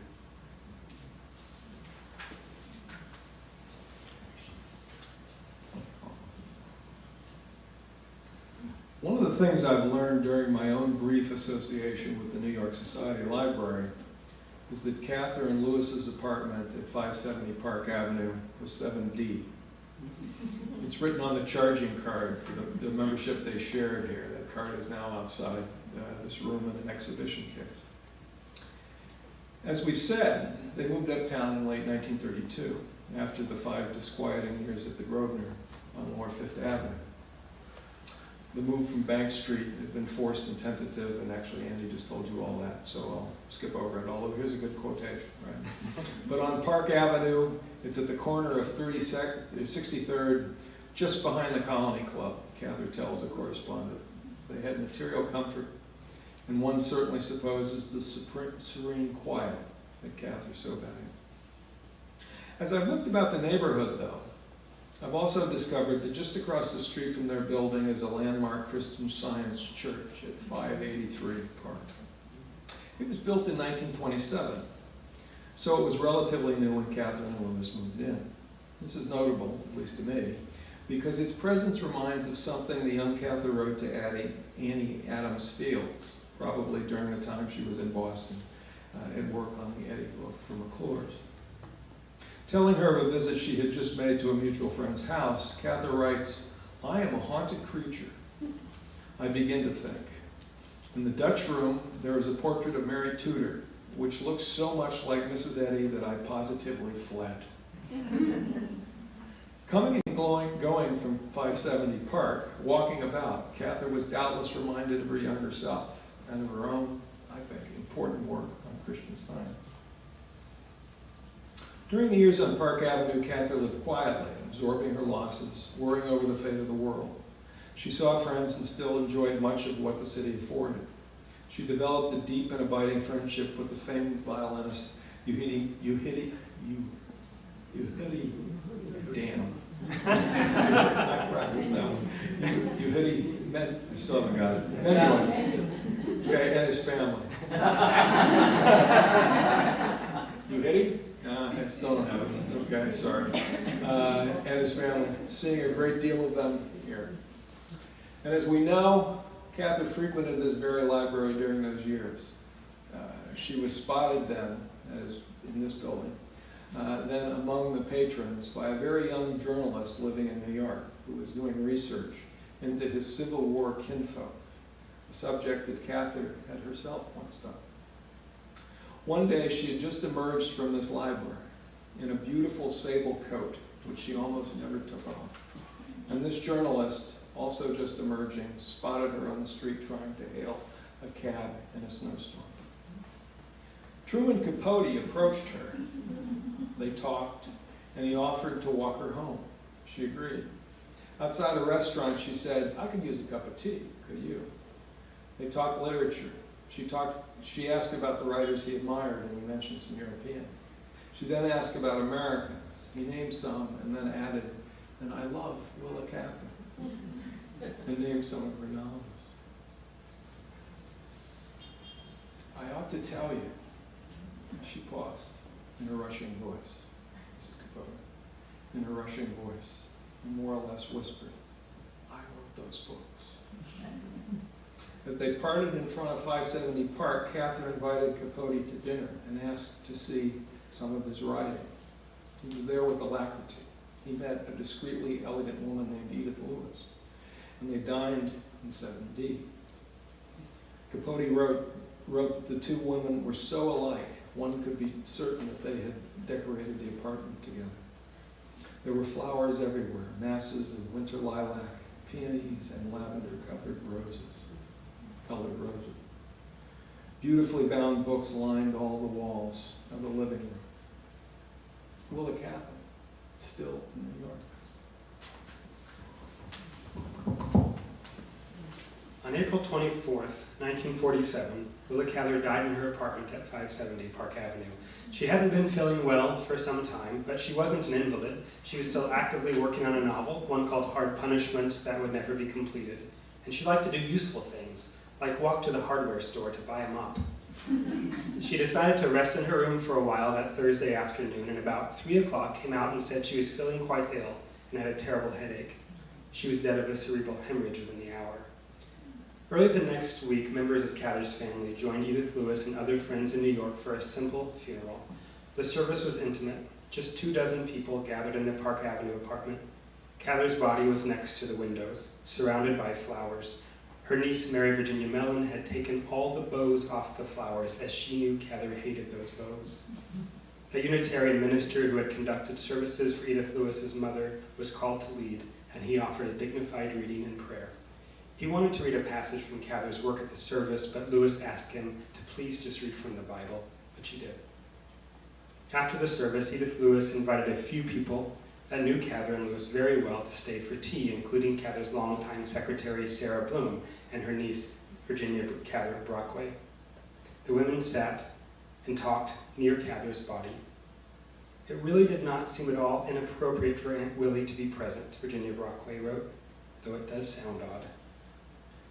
One of the things I've learned during my own brief association with the New York Society Library is that Cather and Lewis's apartment at 570 Park Avenue was 7D. It's written on the charging card for the membership they shared here. That card is now outside this room in an exhibition case. As we've said, they moved uptown in late 1932, after the 5 disquieting years at the Grosvenor on Lower 5th Avenue. The move from Bank Street had been forced and tentative, and actually Andy just told you all that, so I'll skip over it, although here's a good quotation, right? But on Park Avenue, it's at the corner of 63rd, just behind the Colony Club, Cather tells a correspondent. They had material comfort, and one certainly supposes the serene quiet that Cather so valued. As I've looked about the neighborhood, though, I've also discovered that just across the street from their building is a landmark Christian Science church at 583 Park. It was built in 1927, so it was relatively new when Cather and Lewis moved in. This is notable, at least to me, because its presence reminds of something the young Cather wrote to Annie Adams Fields, probably during the time she was in Boston at work on the Eddie book for McClure's. Telling her of a visit she had just made to a mutual friend's house, Cather writes, "I am a haunted creature. I begin to think. In the Dutch room, there is a portrait of Mary Tudor, which looks so much like Mrs. Eddy that I positively fled." Coming and going from 570 Park, walking about, Cather was doubtless reminded of her younger self and of her own, I think, important work on Christian Science. During the years on Park Avenue, Cather lived quietly, absorbing her losses, worrying over the fate of the world. She saw friends and still enjoyed much of what the city afforded. She developed a deep and abiding friendship with the famed violinist Yehudi Dan. I practiced that one. Yehudi, I still haven't got it. Anyway, okay, and his family. Yehudi? I still don't have it. Okay, sorry. And his family, seeing a great deal of them here. And as we know, Cather frequented this very library during those years. She was spotted then, as in this building, then among the patrons by a very young journalist living in New York who was doing research into his Civil War kinfolk, a subject that Cather had herself once done. One day she had just emerged from this library in a beautiful sable coat, which she almost never took off. And this journalist, also just emerging, spotted her on the street trying to hail a cab in a snowstorm. Truman Capote approached her. They talked, and he offered to walk her home. She agreed. Outside a restaurant, she said, "I could use a cup of tea, could you?" They talked literature. She asked about the writers he admired, and he mentioned some Europeans. She then asked about Americans. He named some, and then added, "And I love Willa Cather," and named some of her novels. "I ought to tell you," she paused in her rushing voice, Mrs. Capote, in her rushing voice, and more or less whispered, "I wrote those books." As they parted in front of 570 Park, Cather invited Capote to dinner and asked to see some of his writing. He was there with alacrity. He met a discreetly elegant woman named Edith Lewis, and they dined in 7D. Capote wrote that the two women were so alike, one could be certain that they had decorated the apartment together. There were flowers everywhere, masses of winter lilac, peonies, and lavender-colored roses. Beautifully bound books lined all the walls of the living room. Willa Cather, still in New York. On April 24th, 1947, Willa Cather died in her apartment at 570 Park Avenue. She hadn't been feeling well for some time, but she wasn't an invalid. She was still actively working on a novel, one called Hard Punishments, that would never be completed. And she liked to do useful things, like walk to the hardware store to buy a mop. She decided to rest in her room for a while that Thursday afternoon, and about 3 o'clock came out and said she was feeling quite ill and had a terrible headache. She was dead of a cerebral hemorrhage within the hour. Early the next week, members of Cather's family joined Edith Lewis and other friends in New York for a simple funeral. The service was intimate. Just 24 people gathered in the Park Avenue apartment. Cather's body was next to the windows, surrounded by flowers. Her niece, Mary Virginia Mellon, had taken all the bows off the flowers, as she knew Cather hated those bows. A Unitarian minister who had conducted services for Edith Lewis's mother was called to lead, and he offered a dignified reading and prayer. He wanted to read a passage from Cather's work at the service, but Lewis asked him to please just read from the Bible, which he did. After the service, Edith Lewis invited a few people that knew Cather and Lewis very well to stay for tea, including Cather's longtime secretary, Sarah Bloom, and her niece, Virginia Cather Brockway. The women sat and talked near Cather's body. It really did not seem at all inappropriate for Aunt Willie to be present, Virginia Brockway wrote, though it does sound odd.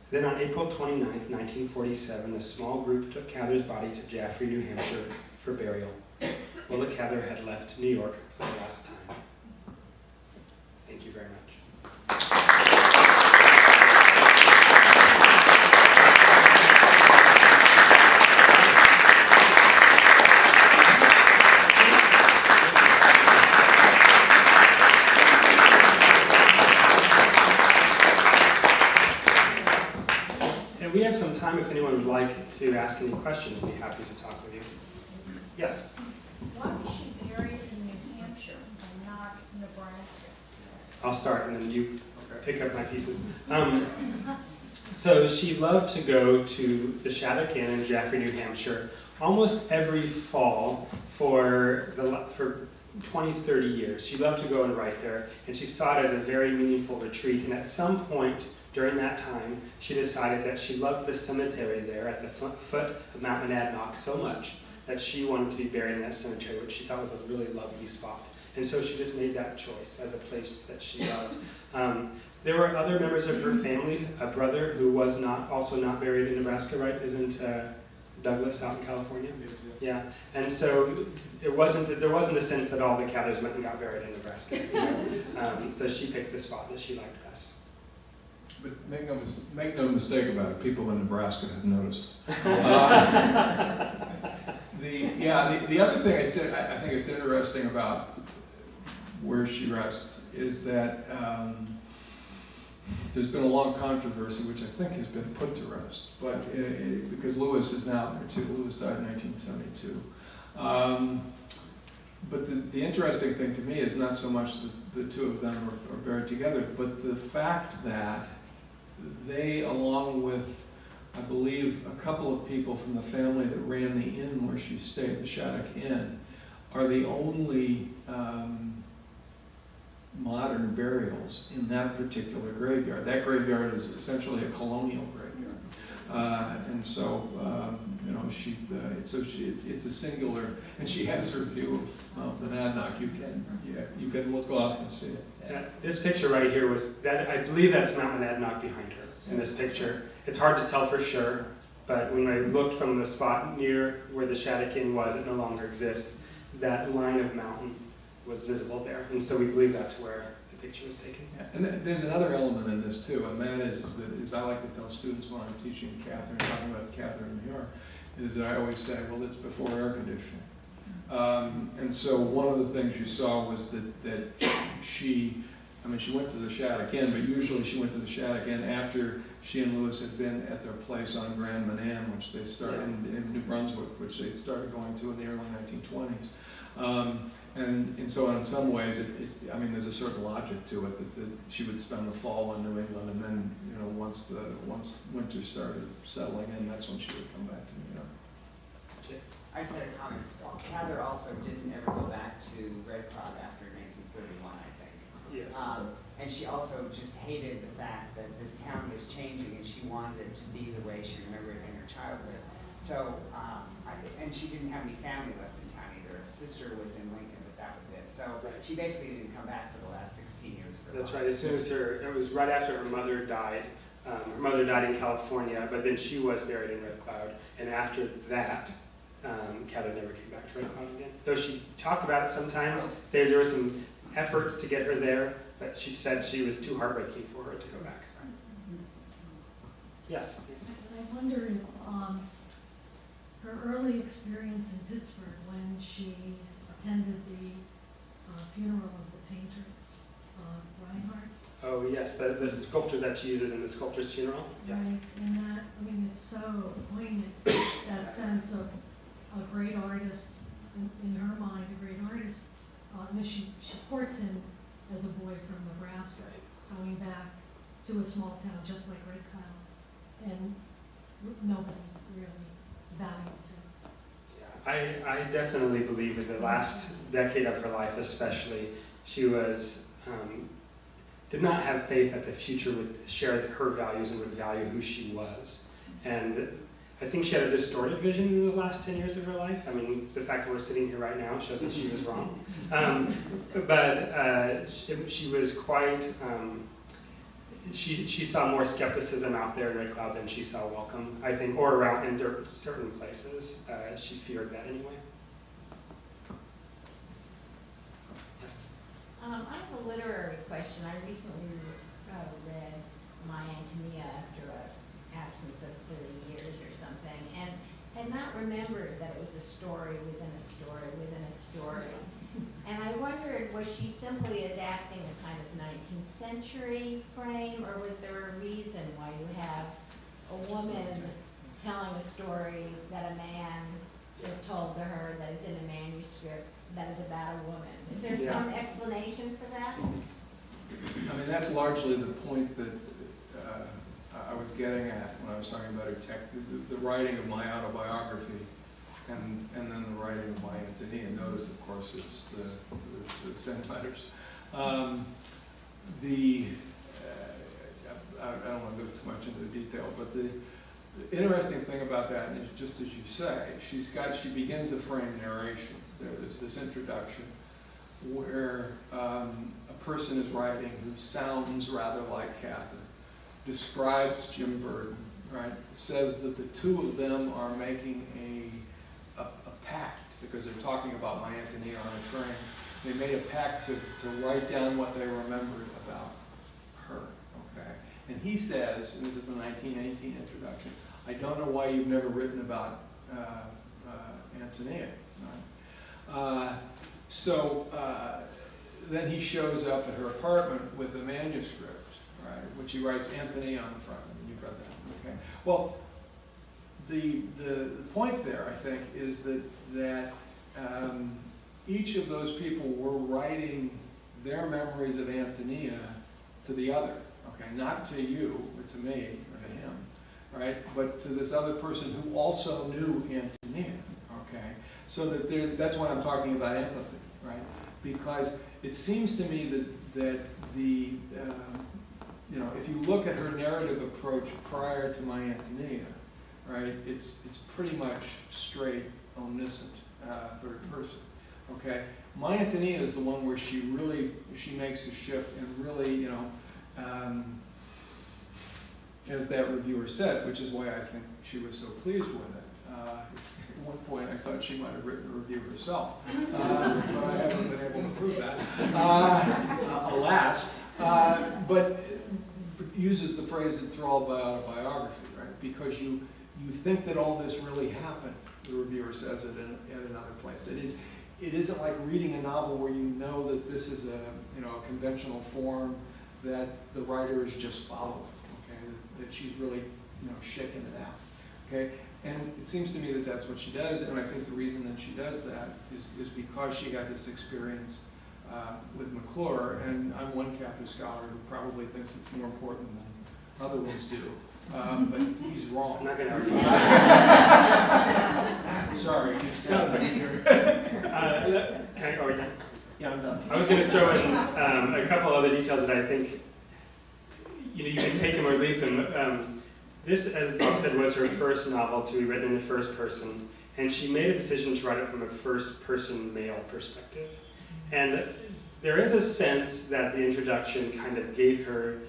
Then on April 29, 1947, a small group took Cather's body to Jaffrey, New Hampshire for burial. Willa Cather had left New York for the last time. Thank you very much. We have some time if anyone would like to ask any questions. We'd be happy to talk with you. Yes? Why was she buried in New Hampshire and not Nebraska? I'll start and then you pick up my pieces. So she loved to go to the Shattuck Inn in Jaffrey, New Hampshire almost every fall for 20, 30 years. She loved to go and write there, and she saw it as a very meaningful retreat. And at some point during that time, she decided that she loved the cemetery there at the foot of Mount Monadnock so much that she wanted to be buried in that cemetery, which she thought was a really lovely spot. And so she just made that choice as a place that she loved. There were other members of her family. A brother who was also not buried in Nebraska, right? Isn't Douglas out in California? Yeah. And so there wasn't a sense that all the Cathers went and got buried in Nebraska. So she picked the spot that she liked best. But make no mistake about it, people in Nebraska have noticed. The other thing I think it's interesting about where she rests is that there's been a long controversy, which I think has been put to rest, but because Lewis is now there too. Lewis died in 1972. But the interesting thing to me is not so much that the two of them are buried together, but the fact that they, along with, I believe, a couple of people from the family that ran the inn where she stayed, the Shattuck Inn, are the only modern burials in that particular graveyard. That graveyard is essentially a colonial graveyard. And so, it's a singular, and she has her view of Monadnock. You can look off and see it. This picture right here I believe that's Mount Monadnock behind her in this picture. It's hard to tell for sure, but when I looked from the spot near where the Shattuck Inn was, it no longer exists, that line of mountain was visible there. And so we believe that's where the picture was taken. Yeah. And there's another element in this too, and that is I like to tell students when I'm teaching Cather, talking about Cather in New York, is that I always say, well, it's before air conditioning. And so one of the things you saw was that she went to the Shattuck Inn, but usually she went to the Shattuck Inn after she and Lewis had been at their place on Grand Manan, which they started in New Brunswick, which they started going to in the early 1920s. And so in some ways, there's a certain logic to it that she would spend the fall in New England, and then once winter started settling in, that's when she would come back to New York. I said a comment. Cather also didn't ever go back to Red Cloud after 1931, I think. Yes. And she also just hated the fact that this town was changing, and she wanted it to be the way she remembered it in her childhood. So, and she didn't have any family left in town either. Her sister was in Lincoln, but that was it. So she basically didn't come back for the last 16 years. That's right. As soon as it was right after her mother died. Her mother died in California, but then she was buried in Red Cloud. And after that, Cather never came back to Red Cloud again. Though she talked about it sometimes. There were some efforts to get her there, but she said she was too heartbreaking for her to go back. Yes? I wonder if her early experience in Pittsburgh when she attended the funeral of the painter, Reinhardt. Oh yes, the sculpture that she uses in the sculptor's funeral. Yeah. Right, and that, it's so poignant, that sense of a great artist, in her mind, a great artist. She ports him as a boy from Nebraska, going back to a small town just like Red Cloud, and nobody really values him. Yeah, I definitely believe in the last decade of her life especially, she was, did not have faith that the future would share her values and would value who she was. And I think she had a distorted vision in those last 10 years of her life. I mean, the fact that we're sitting here right now shows us she was wrong. She was quite, she saw more skepticism out there in Red Cloud than she saw welcome, I think, or around in certain places. She feared that anyway. Yes? I have a literary question. I recently read My Antonia after an absence of 30 years or something, and had not remembered that it was a story within a story within a story. And I wondered, was she simply adapting a kind of 19th century frame, or was there a reason why you have a woman telling a story that a man is told to her that is in a manuscript that is about a woman? Is there some explanation for that? I mean, that's largely the point that I was getting at when I was talking about the writing of my autobiography and then the writing of my Antonia. Notice, of course, it's the same letters. I don't want to go too much into the detail, but the interesting thing about that is, just as you say, she begins a frame narration. There's this introduction where a person is writing who sounds rather like Cather, describes Jim Burden, right? Says that the two of them are making a pact, because they're talking about my Antonia on a train. They made a pact to write down what they remembered about her, okay? And he says, and this is the 1918 introduction, I don't know why you've never written about Antonia, right? Then he shows up at her apartment with a manuscript, right, which he writes Antonia on the front, and you've read that, okay? Well, the point there, I think, is that each of those people were writing their memories of Antonia to the other, okay? Not to you, or to me, or to him, right? But to this other person who also knew Antonia, okay? So that's why I'm talking about empathy, right? Because it seems to me that if you look at her narrative approach prior to my Antonia, right, it's pretty much straight, omniscient, third person, okay? My Antonia is the one where she makes a shift and really, as that reviewer said, which is why I think she was so pleased with it. At one point I thought she might have written a review herself, but I haven't been able to prove that, alas. But uses the phrase enthralled by autobiography, right? Because you think that all this really happened, the reviewer says it at another place. It isn't like reading a novel where you know that this is a conventional form that the writer is just following, okay? That she's really shaking it out, okay? And it seems to me that that's what she does, and I think the reason that she does that is because she got this experience with McClure, and I'm one Cather scholar who probably thinks it's more important than other ones do, but he's wrong. I'm not going to argue. Sorry, you No, it's okay. Can I go again? Yeah, I'm done. I was going to throw in a couple other details that I think you can take them or leave them. This, as Bob said, was her first novel to be written in the first person, and she made a decision to write it from a first-person male perspective. And there is a sense that the introduction kind of gave her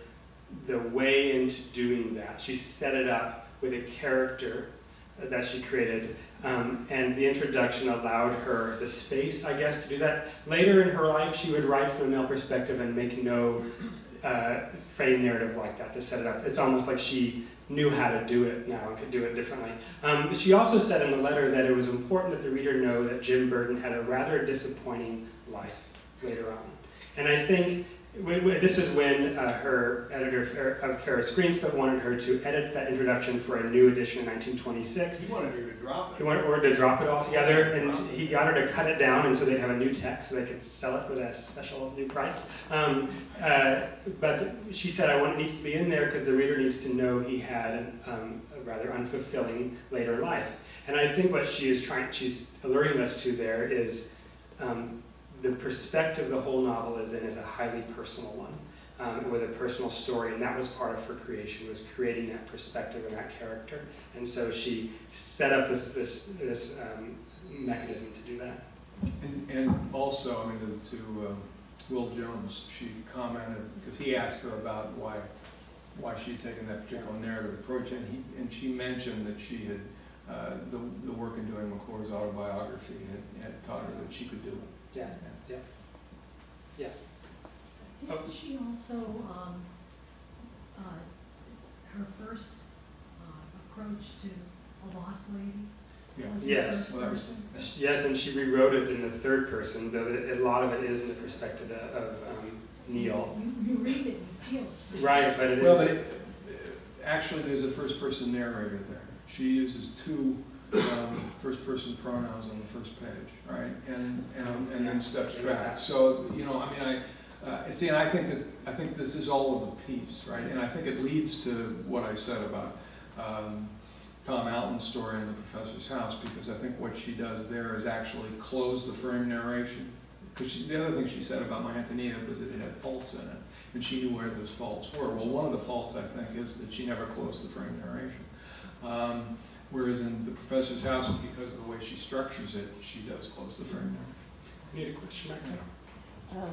the way into doing that. She set it up with a character that she created, and the introduction allowed her the space, I guess, to do that. Later in her life, she would write from a male perspective and make no frame narrative like that to set it up. It's almost like she knew how to do it now and could do it differently. She also said in the letter that it was important that the reader know that Jim Burden had a rather disappointing life later on. And I think this is when her editor, Ferris Greenstone, wanted her to edit that introduction for a new edition in 1926. He wanted her to drop it. He wanted her to drop it altogether, and he got her to cut it down, and so they'd have a new text so they could sell it with a special new price. But she said, it needs to be in there because the reader needs to know he had a rather unfulfilling later life. And I think what she's alluring us to there is the perspective the whole novel is in is a highly personal one. with a personal story, and that was part of her creation, was creating that perspective and that character. And so she set up this mechanism to do that. And also, I mean, to Will Jones, she commented, because he asked her about why she'd taken that particular narrative approach, and she mentioned that she had, the work in doing McClure's autobiography had taught her that she could do it. Yeah, yeah. Yes. Didn't she also, her first approach to a lost lady? Yeah. Was the Yes. first Well, that was- person? Yes, and she rewrote it in the third person, though a lot of it is in the perspective of Neil. You read it and you feel it. Right, but it is. Well, actually, there's a first-person narrator there. She uses two first-person pronouns on the first page, right? And then steps back. So, you know, I mean, see, and I think this is all of the piece, right? And I think it leads to what I said about Tom Alton's story in The Professor's House, because I think what she does there is actually close the frame narration. Because the other thing she said about My Antonia was that it had faults in it, and she knew where those faults were. Well, one of the faults, I think, is that she never closed the frame narration. Whereas in The Professor's House, because of the way she structures it, she does close the frame narration. You need a question back there?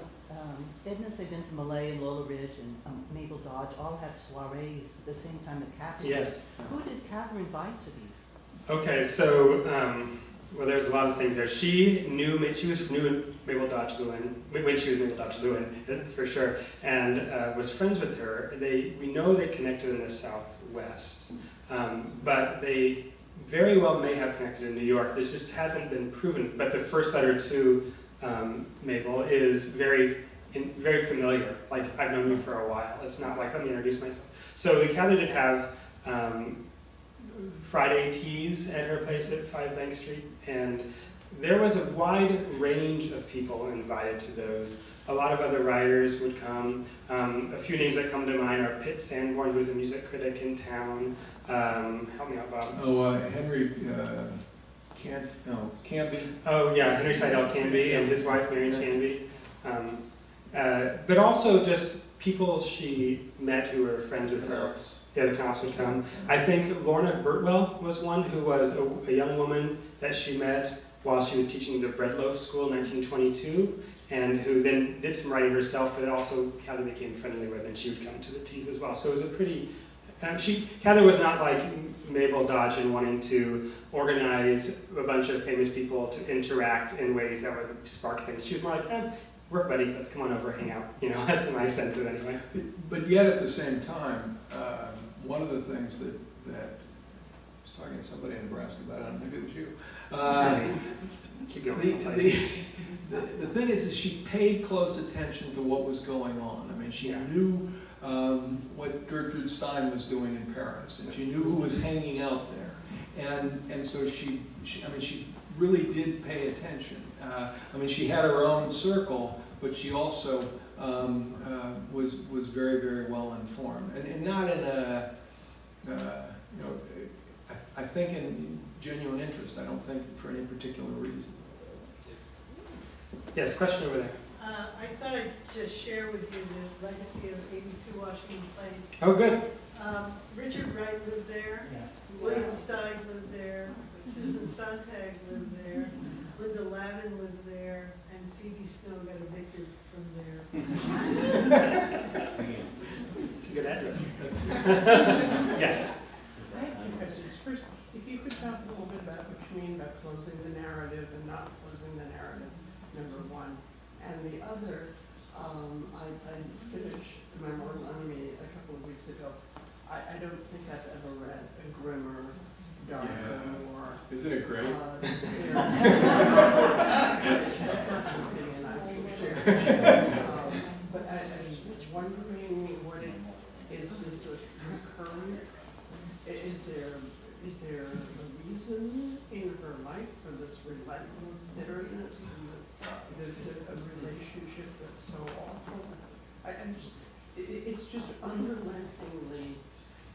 Edna St. Vincent Millay and Lola Ridge and Mabel Dodge all had soirees at the same time that Catherine. Yes. Who did Catherine invite to these? Okay, so, well, there's a lot of things there. She knew Mabel Dodge Lewin, when she was Mabel Dodge Lewin, for sure, and was friends with her. We know they connected in the Southwest, but they very well may have connected in New York. This just hasn't been proven, but the first letter to Mabel is very familiar. Like, I've known you for a while. It's not like, let me introduce myself. So the Cather did have Friday teas at her place at 5 Bank Street, and there was a wide range of people invited to those. A lot of other writers would come. A few names that come to mind are Pitt Sanborn, who was a music critic in town. Help me out, Bob. Oh, Henry Canby. Oh yeah, Henry Seidel Canby and his wife Mary Canby. But also just people she met who were friends with her. Yeah, the Knopfs would come. I think Lorna Birtwell was one who was a young woman that she met while she was teaching the Breadloaf School in 1922, and who then did some writing herself, but also Cather became friendly with, and she would come to the teas as well. So it was a pretty, Cather was not like Mabel Dodge in wanting to organize a bunch of famous people to interact in ways that would spark things. She was more like, we're buddies, let's come on over, hang out. You know, that's my sense of it anyway. But yet at the same time, one of the things that I was talking to somebody in Nebraska about, I don't think it was you. Keep going. The thing is she paid close attention to what was going on. I mean, she knew what Gertrude Stein was doing in Paris, and she knew who was hanging out there, and so she really did pay attention. I mean, she had her own circle, but she also was very, very well informed, and not in a I think in genuine interest. I don't think for any particular reason. Yes, question over there. I thought I'd just share with you the legacy of 82 Washington Place. Oh, good. Richard Wright lived there. Yeah. William Stein lived there. Susan Sontag lived there. Linda Lavin lived there. And Phoebe Snow got evicted from there. It's a good address. Yes. I have two questions. First, if you could talk a little bit about what you mean by closing the narrative and not closing the narrative, number one. And the other, I finished Memorial Enemy a couple of weeks ago. I don't think I've ever read a grimmer, darker, more. Isn't it great? That's not an opinion I can share. But I was wondering, is this a recurrent? Is there a reason in her life for this relentless bitterness and a relationship that's so awful? It's just unrelentingly.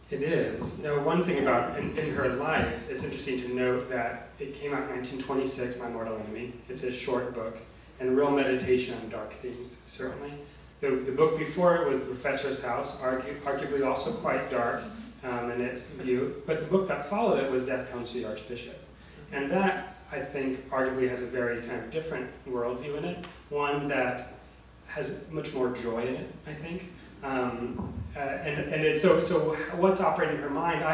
It is. Now, one thing about in her life, it's interesting to note that it came out in 1926, My Mortal Enemy. It's a short book, and real meditation on dark themes, certainly. The book before it was The Professor's House, arguably also quite dark in its view, but the book that followed it was Death Comes to the Archbishop. And that, I think, arguably has a very kind of different worldview in it, one that has much more joy in it, I think. And it's so what's operating in her mind,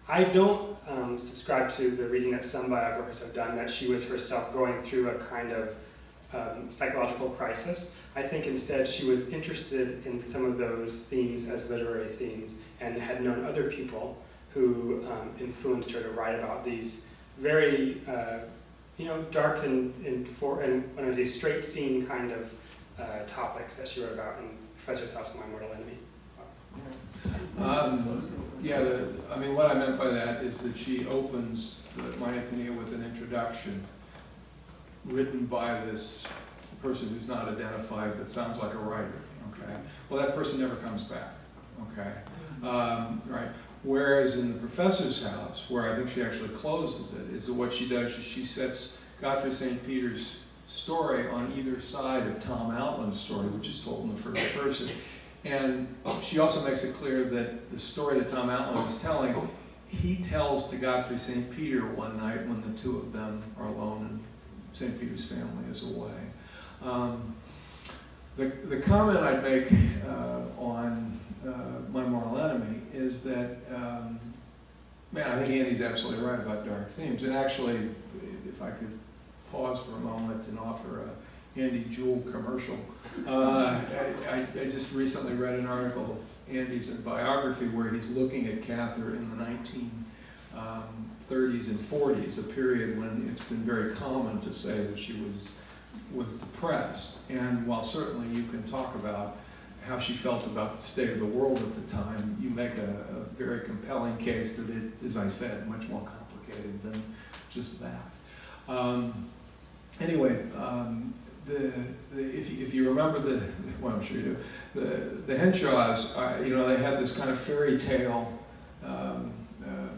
I don't subscribe to the reading that some biographers have done, that she was herself going through a kind of psychological crisis. I think instead she was interested in some of those themes as literary themes and had known other people who influenced her to write about these very dark and one of these straight scene kind of topics that she wrote about in Professor's House and My Mortal Enemy. What I meant by that is that she opens My Antonia with an introduction written by this person who's not identified that sounds like a writer, okay? Well, that person never comes back, okay? Right. Whereas in The Professor's House, where I think she actually closes it, is that what she does is she sets Godfrey St. Peter's story on either side of Tom Outland's story, which is told in the first person. And she also makes it clear that the story that Tom Outland is telling, he tells to Godfrey St. Peter one night when the two of them are alone and St. Peter's family is away. The comment I'd make on My Mortal Enemy is that, I think Andy's absolutely right about dark themes. And actually, if I could pause for a moment and offer a Andy Jewell commercial. I just recently read an article of Andy's biography where he's looking at Cather in the 1930s and 40s, a period when it's been very common to say that she was depressed. And while certainly you can talk about how she felt about the state of the world at the time, you make a very compelling case that it, as I said, much more complicated than just that. If you remember well, I'm sure you do, the Henshaws, they had this kind of fairy tale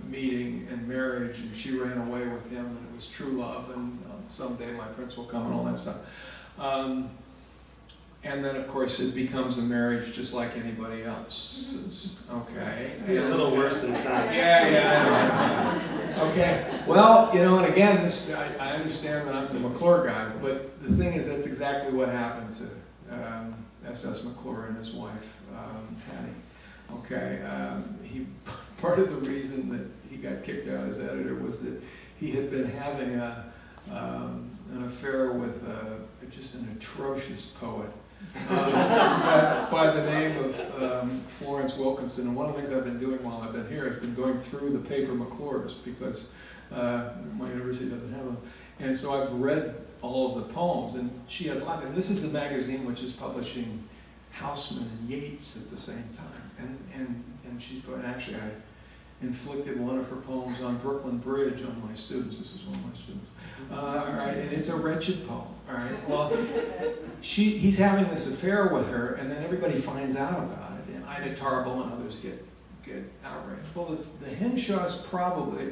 meeting and marriage, and she ran away with him, and it was true love, and someday my prince will come, and all that stuff. And then, of course, it becomes a marriage just like anybody else's, okay? A little worse than some. Yeah, I know. Okay, well, and again, I understand that I'm the McClure guy, but the thing is, that's exactly what happened to S.S. McClure and his wife, Hattie. Okay, part of the reason that he got kicked out as editor was that he had been having an affair with just an atrocious poet by the name of Florence Wilkinson. And one of the things I've been doing while I've been here has been going through the paper McClures, because my university doesn't have them. And so I've read all of the poems, and she has lots. And this is a magazine which is publishing Houseman and Yeats at the same time. And she's put, actually I inflicted one of her poems on Brooklyn Bridge on my students. This is one of my students. All right, and it's a wretched poem. All right, well, he's having this affair with her, and then everybody finds out about it, and Ida Tarbell and others get outraged. Well, the Henshaws probably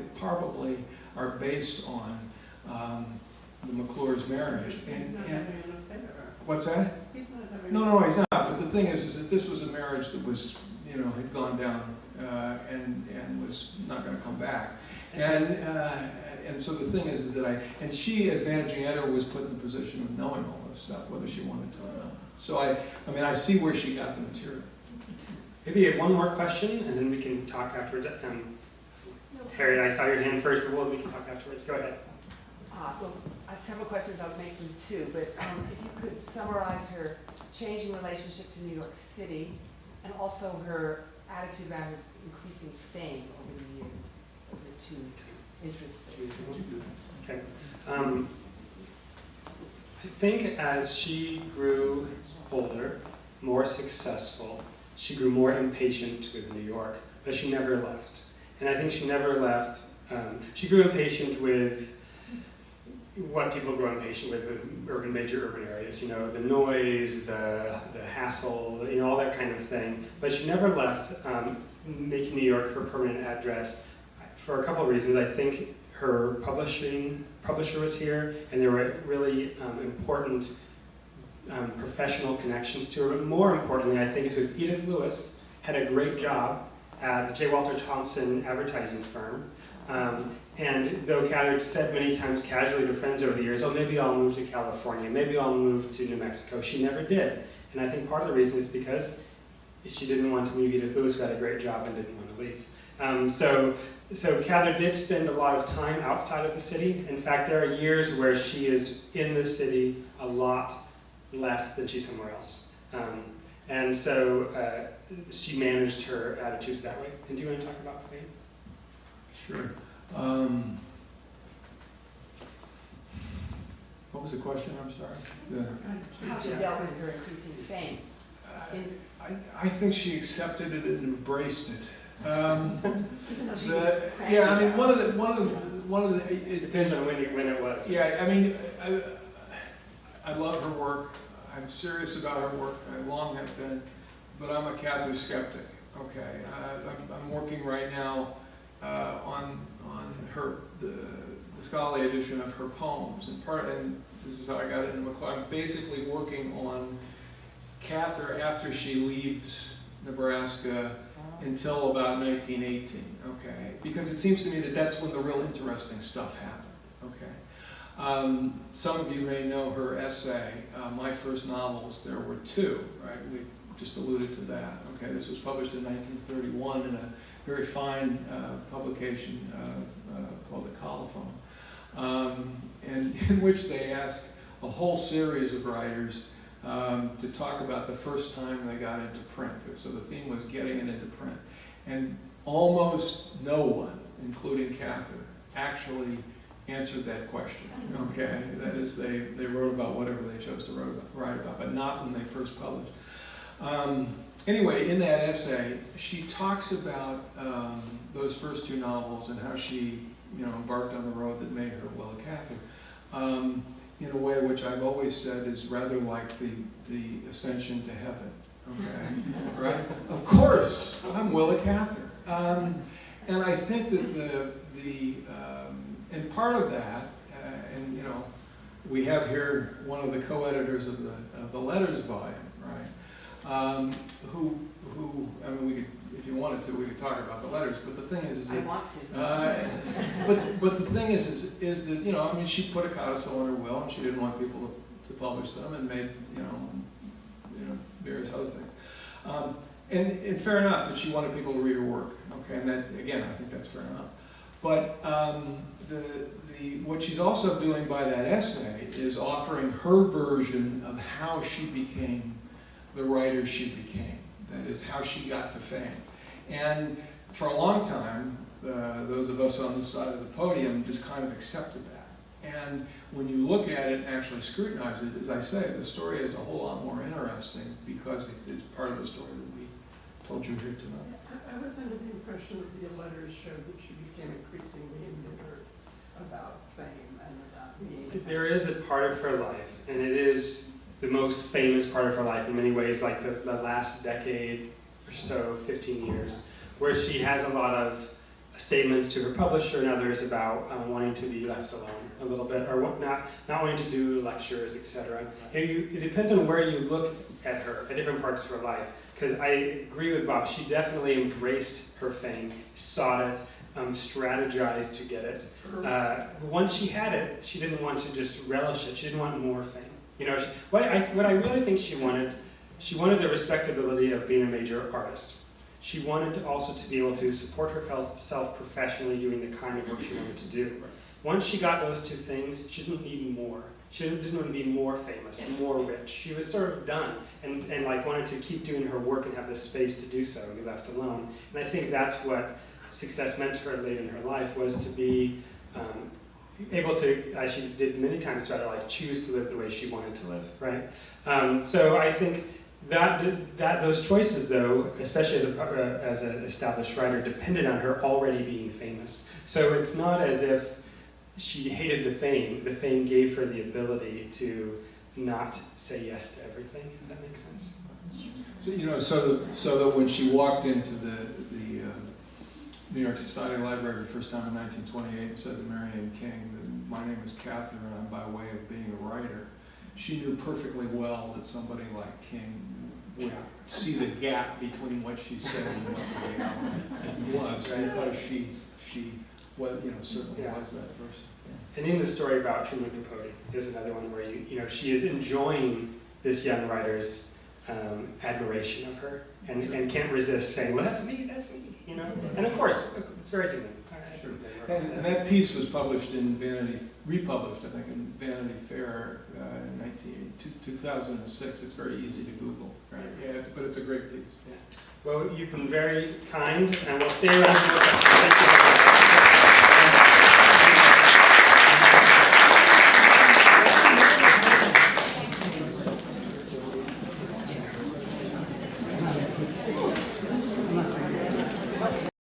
are based on the McClure's marriage. He's not having an affair. What's that? He's not having No, he's not. But the thing is that this was a marriage that was, had gone down and was not going to come back. And so the thing is that she, as managing editor, was put in the position of knowing all this stuff, whether she wanted to or not. So I I see where she got the material. Maybe one more question, and then we can talk afterwards. Harriet, I saw your hand first, but we can talk afterwards. Go ahead. Well, I had several questions. I'll make them too, but if you could summarize her changing relationship to New York City, and also her attitude around increasing fame over the years. Those are two interests that we Okay. I think as she grew older, more successful, she grew more impatient with New York, but she never left. And I think she never left. She grew impatient with what people grow impatient with major urban areas, the noise, the hassle, all that kind of thing. But she never left, making New York her permanent address for a couple of reasons. I think her publisher was here, and there were really important professional connections to her, but more importantly, I think, is because Edith Lewis had a great job at the J. Walter Thompson advertising firm. And though Cather said many times casually to friends over the years, oh, maybe I'll move to California, maybe I'll move to New Mexico, she never did. And I think part of the reason is because she didn't want to leave Edith Lewis, who had a great job and didn't want to leave. So Cather did spend a lot of time outside of the city. In fact, there are years where she is in the city a lot less than she's somewhere else. And so she managed her attitudes that way. And do you want to talk about fame? Sure. What was the question? I'm sorry. How she dealt with her increasing fame. I think she accepted it and embraced it. Even though she was Yeah, I mean, one of the. It depends on when it was. Yeah, I mean, I love her work. I'm serious about her work. I long have been, but I'm a Cather skeptic. Okay, I'm working right now on the scholarly edition of her poems, and this is how I got into McClure. I'm basically working on Cather after she leaves Nebraska until about 1918. Okay, because it seems to me that that's when the real interesting stuff happened. Okay. Some of you may know her essay, My First Novels. There were two, right? We just alluded to that. Okay, this was published in 1931 in a very fine publication called The Colophon, and in which they asked a whole series of writers to talk about the first time they got into print. So the theme was getting it into print. And almost no one, including Cather, actually answered that question. Okay, that is, they wrote about whatever they chose to write about, but not when they first published. Anyway, in that essay, she talks about those first two novels and how she, embarked on the road that made her Willa Cather, in a way which I've always said is rather like the ascension to heaven. Okay, right? Of course, I'm Willa Cather, and I think that and part of that, and we have here one of the co-editors of the Letters volume, right? Who I mean, we could, if you wanted to, we could talk about the letters. But the thing is that I want to. but the thing is that I mean, she put a codicil in her will, and she didn't want people to publish them, and made various other things. And fair enough that she wanted people to read her work. Okay, and that again, I think that's fair enough. But what she's also doing by that essay is offering her version of how she became the writer she became. That is, how she got to fame. And for a long time, those of us on this side of the podium just kind of accepted that. And when you look at it and actually scrutinize it, as I say, the story is a whole lot more interesting because it's part of the story that we told you here tonight. I was under the impression that the letters showed that she became increasingly embittered about fame and about being... There is a part of her life, and it is the most famous part of her life in many ways, like the last decade or so, 15 years, where she has a lot of statements to her publisher and others about wanting to be left alone a little bit, or not wanting to do lectures, etc. It depends on where you look at her, at different parts of her life, because I agree with Bob, she definitely embraced her fame, sought it, strategized to get it. Once she had it, she didn't want to just relish it, she didn't want more fame. What I really think she wanted the respectability of being a major artist. She wanted also to be able to support herself professionally doing the kind of work she wanted to do. Once she got those two things, she didn't need more. She didn't want to be more famous, more rich. She was sort of done and wanted to keep doing her work and have the space to do so and be left alone. And I think that's what success meant to her late in her life, was to be able to, as she did many times throughout her life, choose to live the way she wanted to live, right? So I think that those choices, though, especially as an established writer, depended on her already being famous. So it's not as if she hated the fame. The fame gave her the ability to not say yes to everything, if that makes sense. So so that when she walked into the New York Society Library the first time in 1928 and said to Marianne King, "My name is Cather and I'm by way of being a writer," she knew perfectly well that somebody like King would see the gap between what she said and what the reality was, Right. because she well, certainly was that person. And in the story about Truman Capote, there's another one where she is enjoying this young writer's admiration of her, and can't resist saying, "Well, that's me," And of course, it's very human. Sure. And that piece was published in republished, I think, in Vanity Fair in 2006. It's very easy to Google. Right? Yeah, but it's a great piece. Yeah. Well, you've been very kind, and we'll stay around. Thank you.